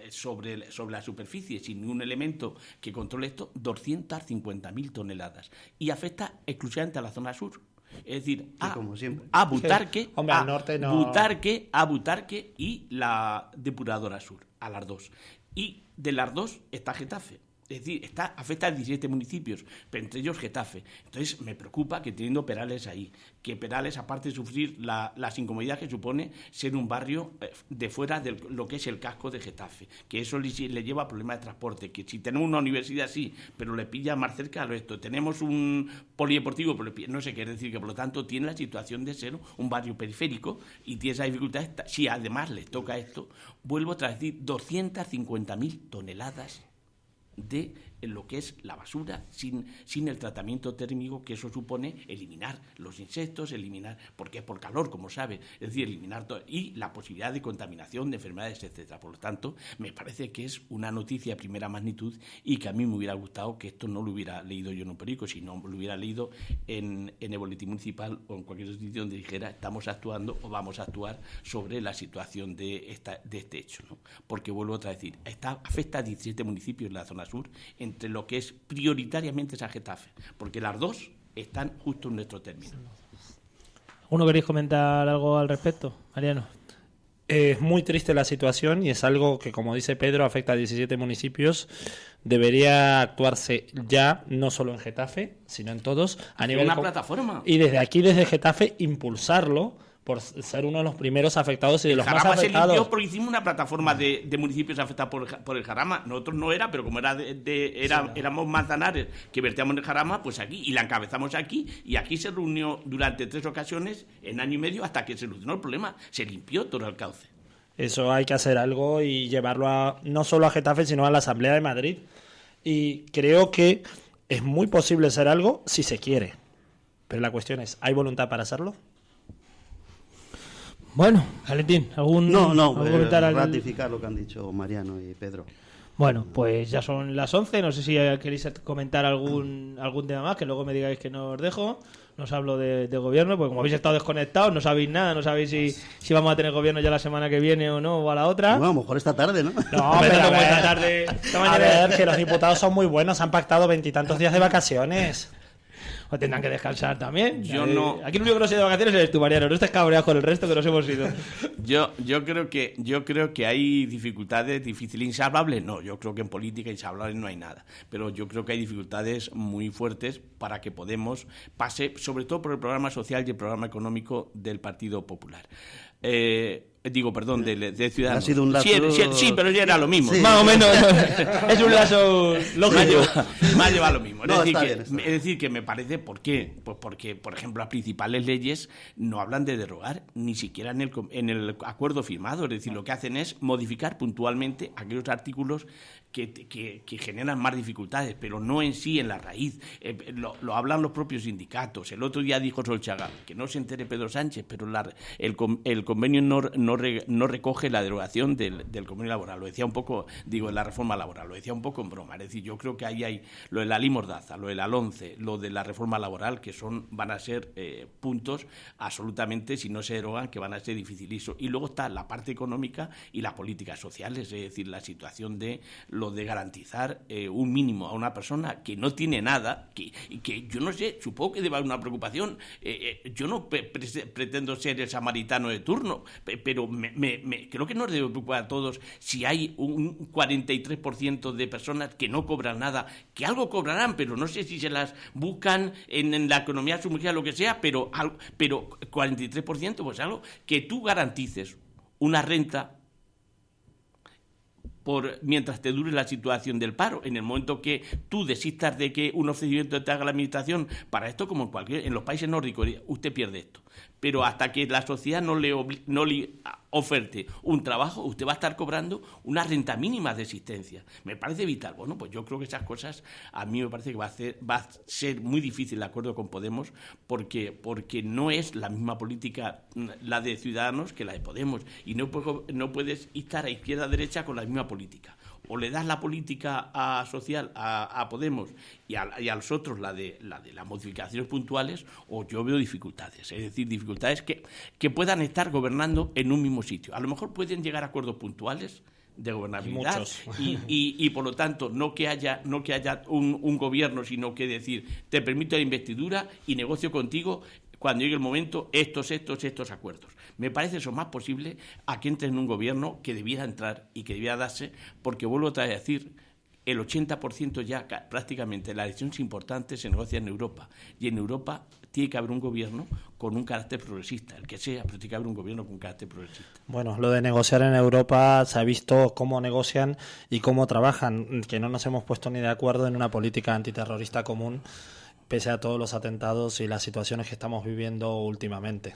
sobre la superficie, sin ningún elemento que controle esto, 250.000 toneladas. Y afecta exclusivamente a la zona sur. Es decir, a Butarque, Hombre, al norte no. a Butarque y la depuradora sur, a las dos. Y de las dos está Getafe. Es decir, afecta a 17 municipios, pero entre ellos Getafe. Entonces me preocupa que teniendo Perales ahí, que Perales, aparte de sufrir las incomodidades que supone ser un barrio de fuera de lo que es el casco de Getafe, que eso le lleva a problemas de transporte, que si tenemos una universidad sí, pero le pilla más cerca a lo esto, tenemos un polideportivo, pero no sé qué, es decir, que por lo tanto tiene la situación de ser un barrio periférico y tiene esa dificultad. Si además les toca esto, vuelvo otra vez a decir, 250.000 toneladas de lo que es la basura sin el tratamiento térmico que eso supone, eliminar los insectos, porque es por calor, como sabe, es decir, eliminar todo, y la posibilidad de contaminación, de enfermedades, etcétera. Por lo tanto, me parece que es una noticia de primera magnitud y que a mí me hubiera gustado que esto no lo hubiera leído yo en un periódico, sino lo hubiera leído en el boletín municipal o en cualquier sitio donde dijera estamos actuando o vamos a actuar sobre la situación de este hecho, ¿no? Porque vuelvo otra vez a decir, afecta a 17 municipios de la zona sur, entre lo que es prioritariamente esa Getafe, porque las dos están justo en nuestro término. ¿Alguno queréis comentar algo al respecto, Mariano? Es muy triste la situación y es algo que, como dice Pedro, afecta a 17 municipios. Debería actuarse ya, no solo en Getafe, sino en todos, a nivel una plataforma. Y desde aquí, desde Getafe, impulsarlo por ser uno de los primeros afectados y de los más Jarama se afectados. limpió porque hicimos una plataforma de municipios afectados por el Jarama. Nosotros no era, pero como éramos Manzanares que vertíamos en el Jarama, pues aquí, y la encabezamos aquí, y aquí se reunió durante 3 ocasiones en año y medio hasta que se solucionó el problema. Se limpió todo el cauce. Eso hay que hacer algo y llevarlo no solo a Getafe, sino a la Asamblea de Madrid. Y creo que es muy posible hacer algo si se quiere. Pero la cuestión es, ¿hay voluntad para hacerlo? Bueno, Valentín, ¿algún comentario? Ratificar lo que han dicho Mariano y Pedro. Bueno, pues ya son las 11. No sé si queréis comentar algún tema más, que luego me digáis que no os dejo. No os hablo de gobierno, porque como habéis estado desconectados, no sabéis nada, no sabéis si vamos a tener gobierno ya la semana que viene o no, o a la otra. Bueno, a lo mejor esta tarde, ¿no? No, pero como esta tarde. A ver, que los diputados son muy buenos, han pactado 20 y tantos días de vacaciones. O tendrán que descansar también. Yo no. Aquí el único que no se ha ido de vacaciones es tú, Mariano. No estés cabreado con el resto que nos hemos ido. Yo creo que hay dificultades difíciles, insalvables. No, yo creo que en política insalvables no hay nada. Pero yo creo que hay dificultades muy fuertes para que Podemos pase, sobre todo por el programa social y el programa económico del Partido Popular. De Ciudadanos. Ha sido un lazo... Sí, pero ya era lo mismo. Sí. Más o menos. Es un lazo lógico. Me ha llevado lo mismo. No, Es decir, que me parece, ¿por qué? Pues porque, por ejemplo, las principales leyes no hablan de derogar, ni siquiera en el acuerdo firmado. Es decir, lo que hacen es modificar puntualmente aquellos artículos que generan más dificultades, pero no en sí, en la raíz. Lo hablan los propios sindicatos. El otro día dijo Solchaga, que no se entere Pedro Sánchez, pero el convenio no recoge la derogación del convenio laboral. Lo decía un poco, la reforma laboral, lo decía un poco en broma. Es decir, yo creo que ahí hay lo de la Ley Mordaza, lo de la LONCE, lo de la reforma laboral, que van a ser puntos absolutamente, si no se derogan, que van a ser dificilísimos. Y luego está la parte económica y las políticas sociales, es decir, la situación de lo de garantizar un mínimo a una persona que no tiene nada, que yo no sé, supongo que debe haber una preocupación. Yo no pretendo ser el samaritano de turno, pero creo que nos debe preocupar a todos si hay un 43% de personas que no cobran nada, que algo cobrarán, pero no sé si se las buscan en la economía sumergida, lo que sea, pero 43%, pues algo que tú garantices una renta mientras te dure la situación del paro. En el momento que tú desistas de que un ofrecimiento te haga la administración para esto, como en los países nórdicos, usted pierde esto. Pero hasta que la sociedad no le oferte un trabajo, usted va a estar cobrando una renta mínima de existencia. Me parece vital. Bueno, pues yo creo que esas cosas a mí me parece que va a ser muy difícil el acuerdo con Podemos porque no es la misma política la de Ciudadanos que la de Podemos. Y no puedes estar a izquierda derecha con la misma política. O le das la política social a Podemos y a los otros la de las modificaciones puntuales, o yo veo dificultades. Es decir, dificultades que puedan estar gobernando en un mismo sitio. A lo mejor pueden llegar a acuerdos puntuales de gobernabilidad y por lo tanto no que haya un gobierno, sino que decir, te permito la investidura y negocio contigo cuando llegue el momento estos acuerdos. Me parece eso más posible a que entre en un gobierno que debiera entrar y que debiera darse, porque vuelvo otra vez a decir, el 80% ya prácticamente de las elecciones importantes se negocian en Europa, y en Europa tiene que haber un gobierno con un carácter progresista, el que sea, pero tiene que haber un gobierno con un carácter progresista. Bueno, lo de negociar en Europa se ha visto cómo negocian y cómo trabajan, que no nos hemos puesto ni de acuerdo en una política antiterrorista común, pese a todos los atentados y las situaciones que estamos viviendo últimamente.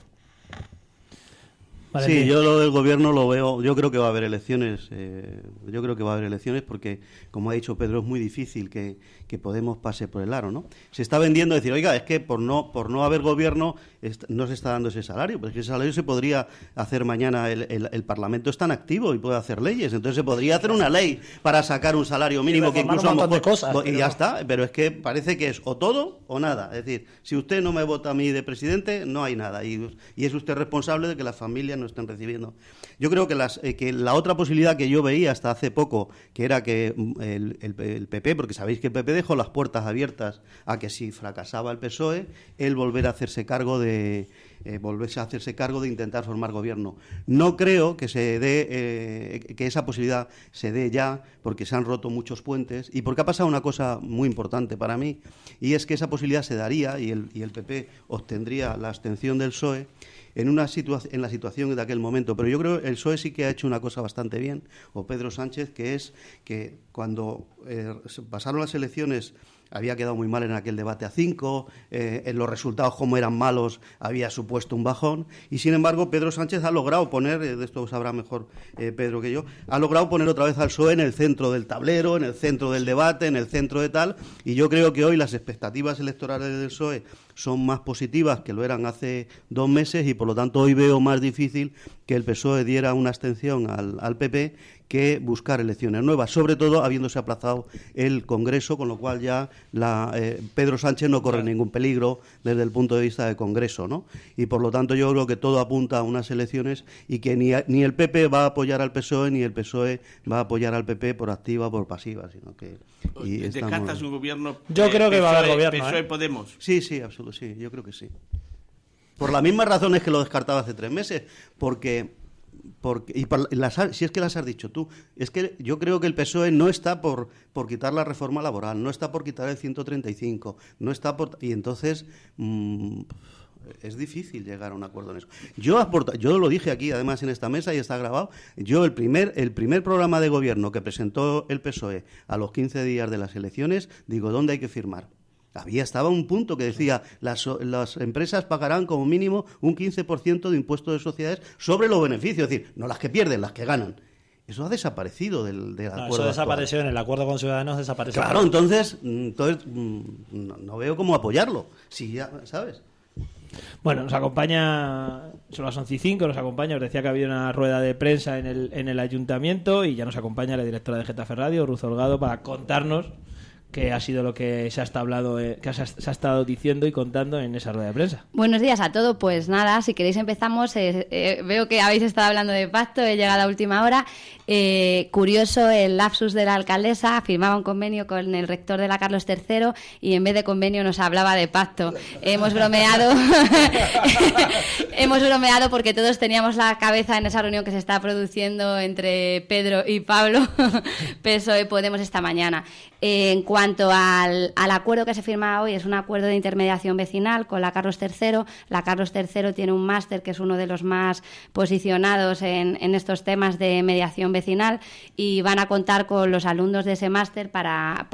Vale, sí, yo lo del gobierno lo veo, yo creo que va a haber elecciones, porque, como ha dicho Pedro, es muy difícil que Podemos pase por el aro, ¿no? Se está vendiendo decir, oiga, es que por no haber gobierno no se está dando ese salario, pero es que ese salario se podría hacer mañana, el Parlamento es tan activo y puede hacer leyes, entonces se podría hacer una ley para sacar un salario mínimo que incluso un montón de cosas, y ya está, pero es que parece que es o todo o nada, es decir, si usted no me vota a mí de presidente, no hay nada, y es usted responsable de que las familias no estén recibiendo. Yo creo que la otra posibilidad que yo veía hasta hace poco, que era que el PP, porque sabéis que el PP dejó las puertas abiertas a que si fracasaba el PSOE, él volverse a hacerse cargo de intentar formar gobierno. No creo que que esa posibilidad se dé ya, porque se han roto muchos puentes y porque ha pasado una cosa muy importante para mí, y es que esa posibilidad se daría y el PP obtendría la abstención del PSOE en la situación de aquel momento. Pero yo creo que el PSOE sí que ha hecho una cosa bastante bien, o Pedro Sánchez, que es que cuando pasaron las elecciones había quedado muy mal en aquel debate a 5, en los resultados como eran malos había supuesto un bajón, y sin embargo Pedro Sánchez ha logrado poner, de esto sabrá mejor Pedro que yo, ha logrado poner otra vez al PSOE en el centro del tablero, en el centro del debate, en el centro de tal, y yo creo que hoy las expectativas electorales del PSOE son más positivas que lo eran hace 2 meses, y por lo tanto hoy veo más difícil que el PSOE diera una abstención al PP que buscar elecciones nuevas, sobre todo habiéndose aplazado el Congreso, con lo cual ya Pedro Sánchez no corre ningún peligro desde el punto de vista del Congreso, ¿no? Y por lo tanto yo creo que todo apunta a unas elecciones y que ni el PP va a apoyar al PSOE ni el PSOE va a apoyar al PP por activa o por pasiva, sino que... ¿Descartas un gobierno? Yo creo que va a haber gobierno, PSOE Podemos. Sí, absoluto, sí, yo creo que sí. Por las mismas razones que lo descartaba hace 3 meses, si es que las has dicho tú, es que yo creo que el PSOE no está por quitar la reforma laboral, no está por quitar el 135, no está por... Y entonces es difícil llegar a un acuerdo en eso. Yo lo dije aquí, además, en esta mesa, y está grabado, el primer programa de gobierno que presentó el PSOE a los 15 días de las elecciones, digo, ¿dónde hay que firmar? Estaba un punto que decía las empresas pagarán como mínimo un 15% de impuesto de sociedades sobre los beneficios, es decir, no las que pierden, las que ganan. Eso ha desaparecido del acuerdo. Eso desapareció actual. En el acuerdo con Ciudadanos, desapareció. Claro, entonces no veo cómo apoyarlo. Si ya, ¿sabes? Bueno, nos acompaña, son las 11:05, nos acompaña, os decía que había una rueda de prensa en el ayuntamiento, y ya nos acompaña la directora de Getafe Radio, Ruth Holgado, para contarnos qué ha sido lo que se ha estado diciendo y contando en esa rueda de prensa. Buenos días a todos. Pues nada, si queréis empezamos. Veo que habéis estado hablando de pacto, he llegado a última hora. Curioso el lapsus de la alcaldesa, firmaba un convenio con el rector de la Carlos III y en vez de convenio nos hablaba de pacto. Hemos bromeado porque todos teníamos la cabeza en esa reunión que se está produciendo entre Pedro y Pablo, PSOE Podemos, esta mañana. En cuanto al acuerdo que se firma hoy, es un acuerdo de intermediación vecinal con la Carlos III. La Carlos III tiene un máster que es uno de los más posicionados en estos temas de mediación vecinal, y van a contar con los alumnos de ese máster para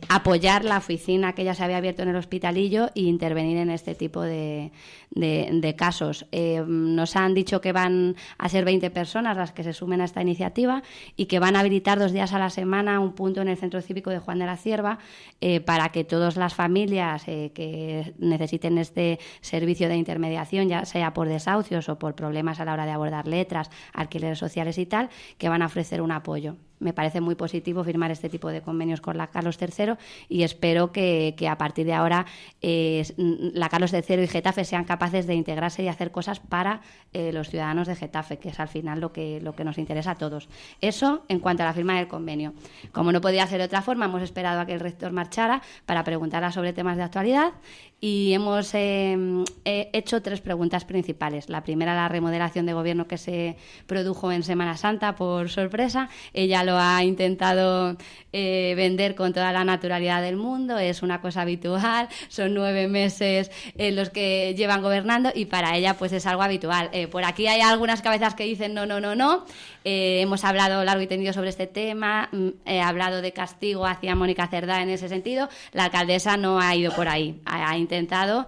apoyar la oficina que ya se había abierto en el Hospitalillo e intervenir en este tipo de casos. Nos han dicho que van a ser 20 personas las que se sumen a esta iniciativa y que van a habilitar 2 días a la semana un punto en el Centro Cívico de Juan de la Cierva para que todas las familias que necesiten este servicio de intermediación, ya sea por desahucios o por problemas a la hora de abordar letras, alquileres sociales y tal, que van a ofrecer un apoyo. Me parece muy positivo firmar este tipo de convenios con la Carlos III y espero que a partir de ahora la Carlos III y Getafe sean capaces de integrarse y hacer cosas para los ciudadanos de Getafe, que es al final lo que nos interesa a todos. Eso en cuanto a la firma del convenio. Como no podía ser de otra forma, hemos esperado a que el rector marchara para preguntarle sobre temas de actualidad y hemos hecho 3 preguntas principales. La primera, la remodelación de gobierno que se produjo en Semana Santa por sorpresa. Ella lo ha intentado vender con toda la naturalidad del mundo, es una cosa habitual, son 9 meses los que llevan gobernando y para ella pues es algo habitual. Por aquí hay algunas cabezas que dicen no. Hemos hablado largo y tendido sobre este tema, he hablado de castigo hacia Mónica Cerdá en ese sentido. La alcaldesa no ha ido por ahí, ha intentado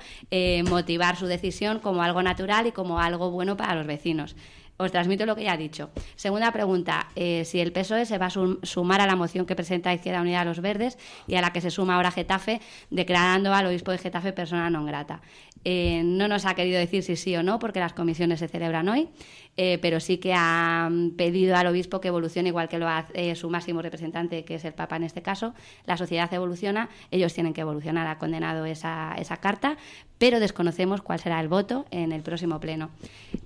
motivar su decisión como algo natural y como algo bueno para los vecinos. Os transmito lo que ya he dicho. Segunda pregunta, si el PSOE se va a sumar a la moción que presenta Izquierda Unida a los Verdes y a la que se suma ahora Getafe, declarando al obispo de Getafe persona non grata. No nos ha querido decir si sí o no, porque las comisiones se celebran hoy, pero sí que ha pedido al obispo que evolucione igual que lo hace su máximo representante, que es el Papa en este caso. La sociedad evoluciona, ellos tienen que evolucionar, ha condenado esa carta, pero desconocemos cuál será el voto en el próximo pleno.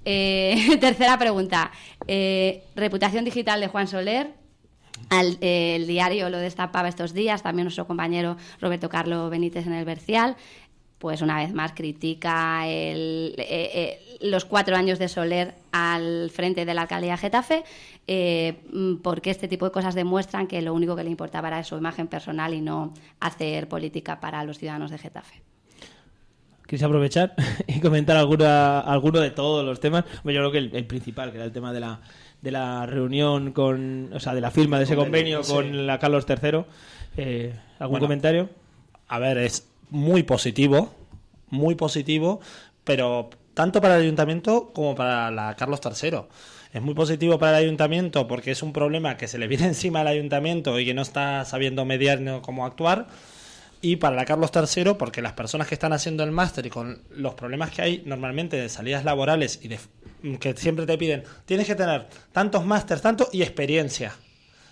Tercera pregunta, reputación digital de Juan Soler. El diario lo destapaba estos días, también nuestro compañero Roberto Carlos Benítez en El Bercial. Pues una vez más critica los 4 años de Soler al frente de la alcaldía de Getafe, porque este tipo de cosas demuestran que lo único que le importaba era su imagen personal y no hacer política para los ciudadanos de Getafe. ¿Quieres aprovechar y comentar alguno de todos los temas? Bueno, yo creo que el principal, que era el tema de la reunión de la firma de ese convenio con la Carlos III. ¿Algún comentario? A ver, es muy positivo, pero tanto para el ayuntamiento como para la Carlos III. Es muy positivo para el ayuntamiento porque es un problema que se le viene encima al ayuntamiento y que no está sabiendo mediar ni cómo actuar. Y para la Carlos III porque las personas que están haciendo el máster y con los problemas que hay normalmente de salidas laborales y que siempre te piden, tienes que tener tantos másters, y experiencia.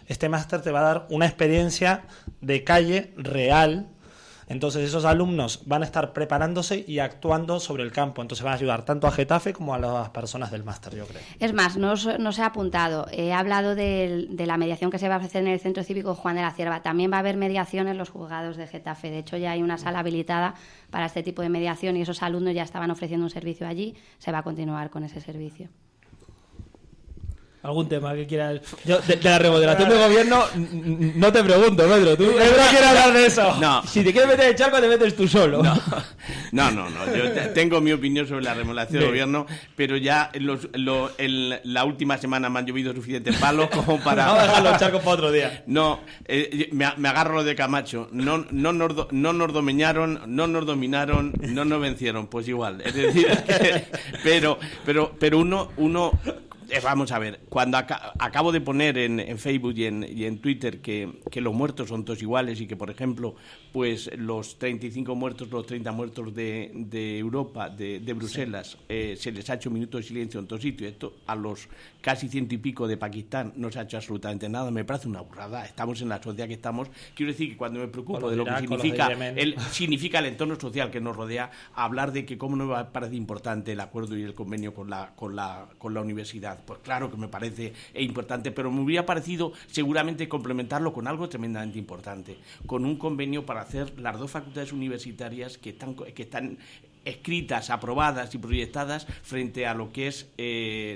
Este máster te va a dar una experiencia de calle real. Entonces esos alumnos van a estar preparándose y actuando sobre el campo. Entonces van a ayudar tanto a Getafe como a las personas del máster, yo creo. Es más, no se ha apuntado. He hablado de la mediación que se va a ofrecer en el Centro Cívico Juan de la Cierva. También va a haber mediación en los juzgados de Getafe. De hecho, ya hay una sala habilitada para este tipo de mediación y esos alumnos ya estaban ofreciendo un servicio allí. Se va a continuar con ese servicio. ¿Algún tema que quieras? Yo, de la remodelación del gobierno, no te pregunto, Pedro. ¿Tú no quieres hablar de eso? No. Si te quieres meter el charco, te metes tú solo. No. Yo tengo mi opinión sobre la remodelación del gobierno, pero ya la última semana me han llovido suficientes palos como para... Vamos a dejar los charcos para otro día. No, me agarro lo de Camacho. No nos dominaron, no nos dominaron, no nos vencieron. Pues igual. Es decir, pero uno vamos a ver, cuando acabo de poner en Facebook y en Twitter que los muertos son todos iguales y que, por ejemplo, pues los 35 muertos, los 30 muertos de Europa, de Bruselas, se les ha hecho un minuto de silencio en todo sitio. Esto a los casi 100 y pico de Pakistán no se ha hecho absolutamente nada. Me parece una burrada. Estamos en la sociedad que estamos. Quiero decir que cuando me preocupo de lo que significa el entorno social que nos rodea, hablar de que cómo no me parece importante el acuerdo y el convenio con la universidad. Pues claro que me parece importante, pero me hubiera parecido seguramente complementarlo con algo tremendamente importante, con un convenio para hacer las 2 facultades universitarias que están escritas, aprobadas y proyectadas frente a lo que es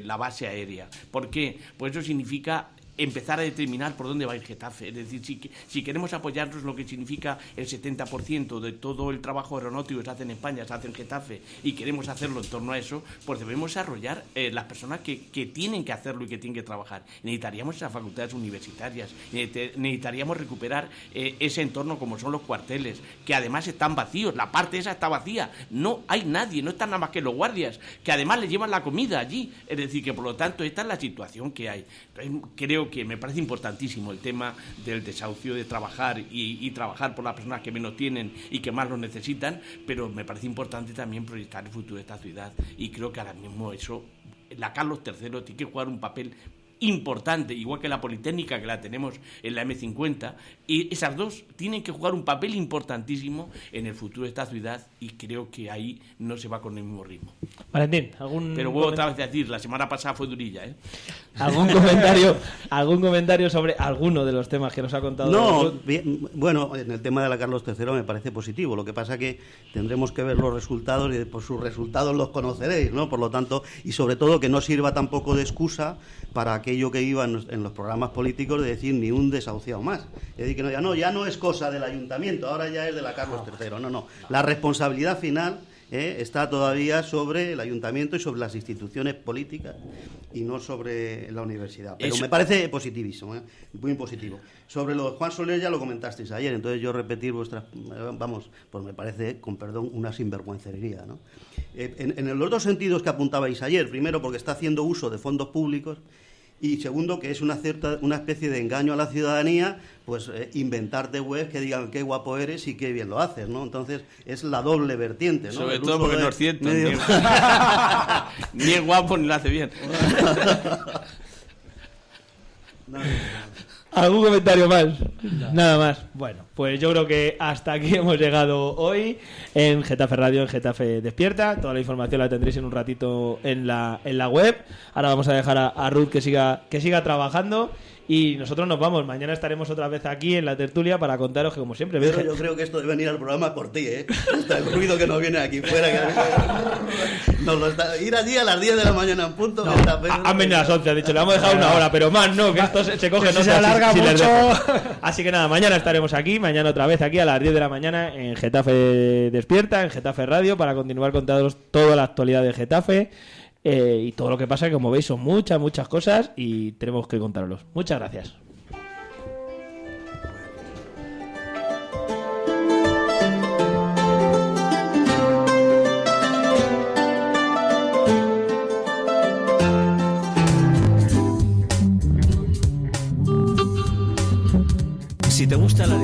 la base aérea. ¿Por qué? Pues eso significa empezar a determinar por dónde va a ir Getafe. Es decir, si queremos apoyarnos lo que significa el 70% de todo el trabajo aeronáutico que se hace en España, se hace en Getafe, y queremos hacerlo en torno a eso, pues debemos desarrollar las personas que tienen que hacerlo y que tienen que trabajar. Necesitaríamos esas facultades universitarias, necesitaríamos recuperar ese entorno como son los cuarteles, que además están vacíos, la parte esa está vacía, no hay nadie, no están nada más que los guardias, que además les llevan la comida allí. Es decir, que por lo tanto esta es la situación que hay. Entonces, creo que me parece importantísimo el tema del desahucio, de trabajar y trabajar por las personas que menos tienen y que más lo necesitan, pero me parece importante también proyectar el futuro de esta ciudad, y creo que ahora mismo eso, la Carlos III tiene que jugar un papel importante, igual que la Politécnica, que la tenemos en la M50, y esas dos tienen que jugar un papel importantísimo en el futuro de esta ciudad, y creo que ahí no se va con el mismo ritmo. Valentín, pero vuelvo otra vez a decir, la semana pasada fue durilla, ¿eh? ¿Algún comentario sobre alguno de los temas que nos ha contado? No, bien, bueno, en el tema de la Carlos III me parece positivo. Lo que pasa que tendremos que ver los resultados y por sus resultados los conoceréis, ¿no? Por lo tanto, y sobre todo que no sirva tampoco de excusa para aquello que iba en los programas políticos de decir ni un desahuciado más. Es decir, que ya no es cosa del ayuntamiento, ahora ya es de la Carlos III. No. La responsabilidad final está todavía sobre el ayuntamiento y sobre las instituciones políticas y no sobre la universidad. Pero me parece positivísimo, muy positivo. Sobre lo de Juan Soler ya lo comentasteis ayer, entonces yo repetir vuestras, pues me parece, con perdón, una sinvergüencería, ¿no? En los dos sentidos que apuntabais ayer, primero porque está haciendo uso de fondos públicos, y segundo, que es una especie de engaño a la ciudadanía, pues inventarte webs que digan qué guapo eres y qué bien lo haces, ¿no? Entonces es la doble vertiente, ¿no? Sobre todo porque no es cierto. Ni es guapo ni lo hace bien. ¿Algún comentario más? Nada más. Bueno, pues yo creo que hasta aquí hemos llegado hoy en Getafe Radio, en Getafe Despierta. Toda la información la tendréis en un ratito en la web. Ahora vamos a dejar a Ruth que siga trabajando. Y nosotros nos vamos. Mañana estaremos otra vez aquí en la tertulia para contaros que, como siempre... Pero yo creo que esto de venir al programa por ti, ¿eh? Hasta el ruido que nos viene aquí fuera. Ir allí a las 10 de la mañana en punto... No, han venido a las 11, han dicho, le vamos a dejar una hora, pero más no, que esto se coge... Se alarga mucho. Así que nada, mañana estaremos aquí, mañana otra vez aquí a las 10 de la mañana en Getafe Despierta, en Getafe Radio, para continuar contándoos toda la actualidad de Getafe. Y todo lo que pasa, que como veis son muchas cosas y tenemos que contarlos. Muchas gracias. Si te gusta la